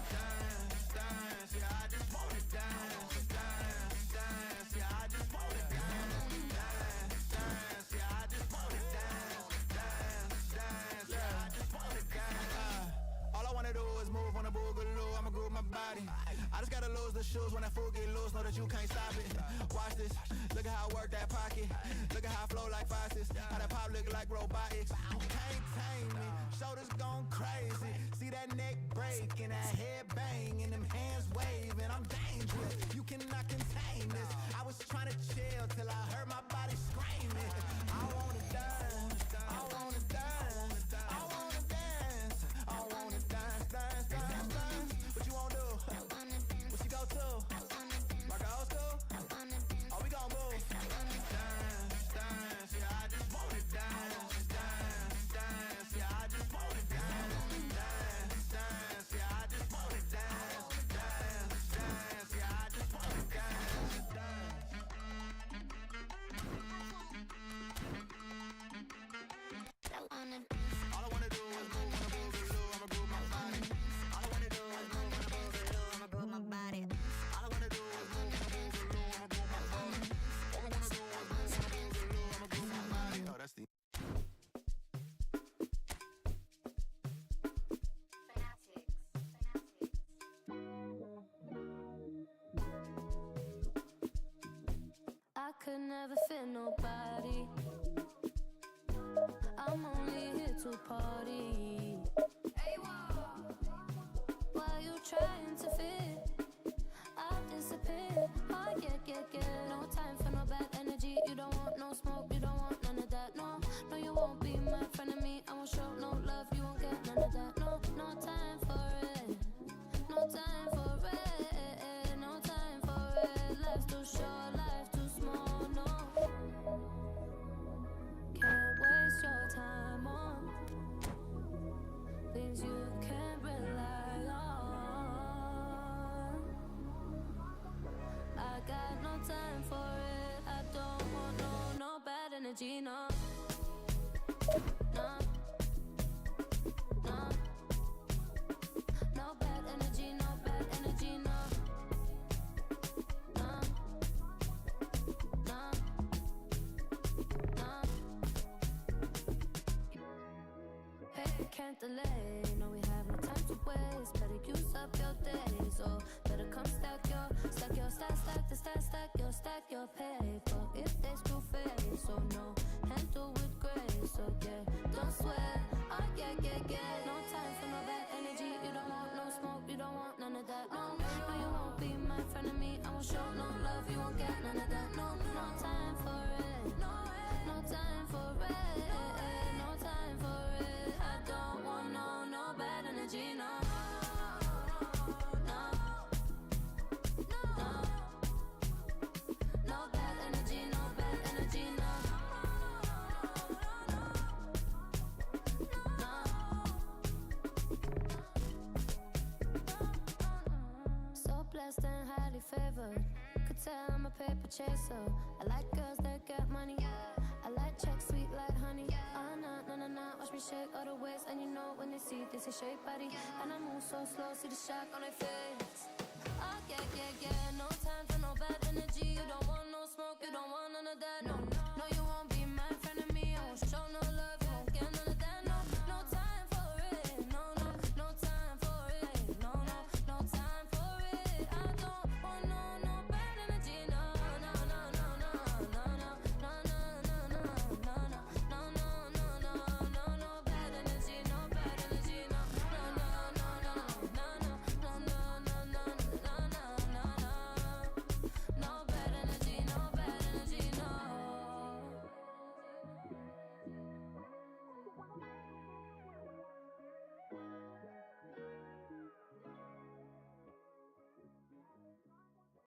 Dance, dance, yeah, I just wanna dance, dance, dance, yeah, I just wanna dance, dance, dance, yeah, I just wanna dance, dance, dance, yeah, I just wanna dance. All I wanna do is move on the boogaloo, I'ma groove my body. I just gotta lose the shoes when that fool get loose, know that you can't stop it. Watch this, look at how I work that pocket. Look at how I flow like faucets, how that pop look like robotics. You can't tame me, shoulders gone crazy. See that neck break and that head bang and them hands waving. I'm dangerous, you cannot contain this. I was trying to chill till I heard my body screaming. I wanna dance, I wanna dance, I wanna dance, I wanna dance, dance, dance, dance. What you wanna do? What you go to? Rock a old school? Oh, we gon' move. Dance, dance, yeah, I just wanna dance, dance, dance, yeah, I just wanna dance, dance, dance, yeah, I just wanna dance, dance, dance, yeah, I just wanna dance, dance. All I wanna do is move on the boogaloo, I'ma groove my body. All I wanna do is move on the boogaloo, I'ma groove my body. All I wanna do is move on the boogaloo, I'ma groove my body. All I wanna do is move on the boogaloo, I'ma groove my body. Oh, that's the. I could never fit nobody. I'm only here to party. Why you trying to fit? I'll disappear. Oh yeah. No time for no bad energy. You don't want no smoke, you don't want none of that. No, you won't be my friend of me. I won't show no love, you won't get none of that. No time for it. No time for it. No time for it. Life's too short, life too small. No, can't waste your time on things you can't rely on. I got no time for it. I don't want no bad energy, no. No bad energy, no bad energy, no. Hey, can't delay. No, we have no time to waste. Better use up your days, or better come stack your paper. If they screw face, so no, handle with grace, so yeah, don't sweat. Oh yeah. No time for no bad energy. You don't want no smoke, you don't want none of that. No, you won't be my friend of me. I won't show no love, you won't get none of that. No time for it. No time for it. No time for it. I don't want no bad energy, no. chaser. I like girls that get money. I like checks sweet like honey. Nah, watch me shake all the ways. And you know when they see this, they shake body. And I move so slow, see the shock on their face. Oh, yeah, no time for no bad energy. You don't want no smoke, you don't want none of that, no.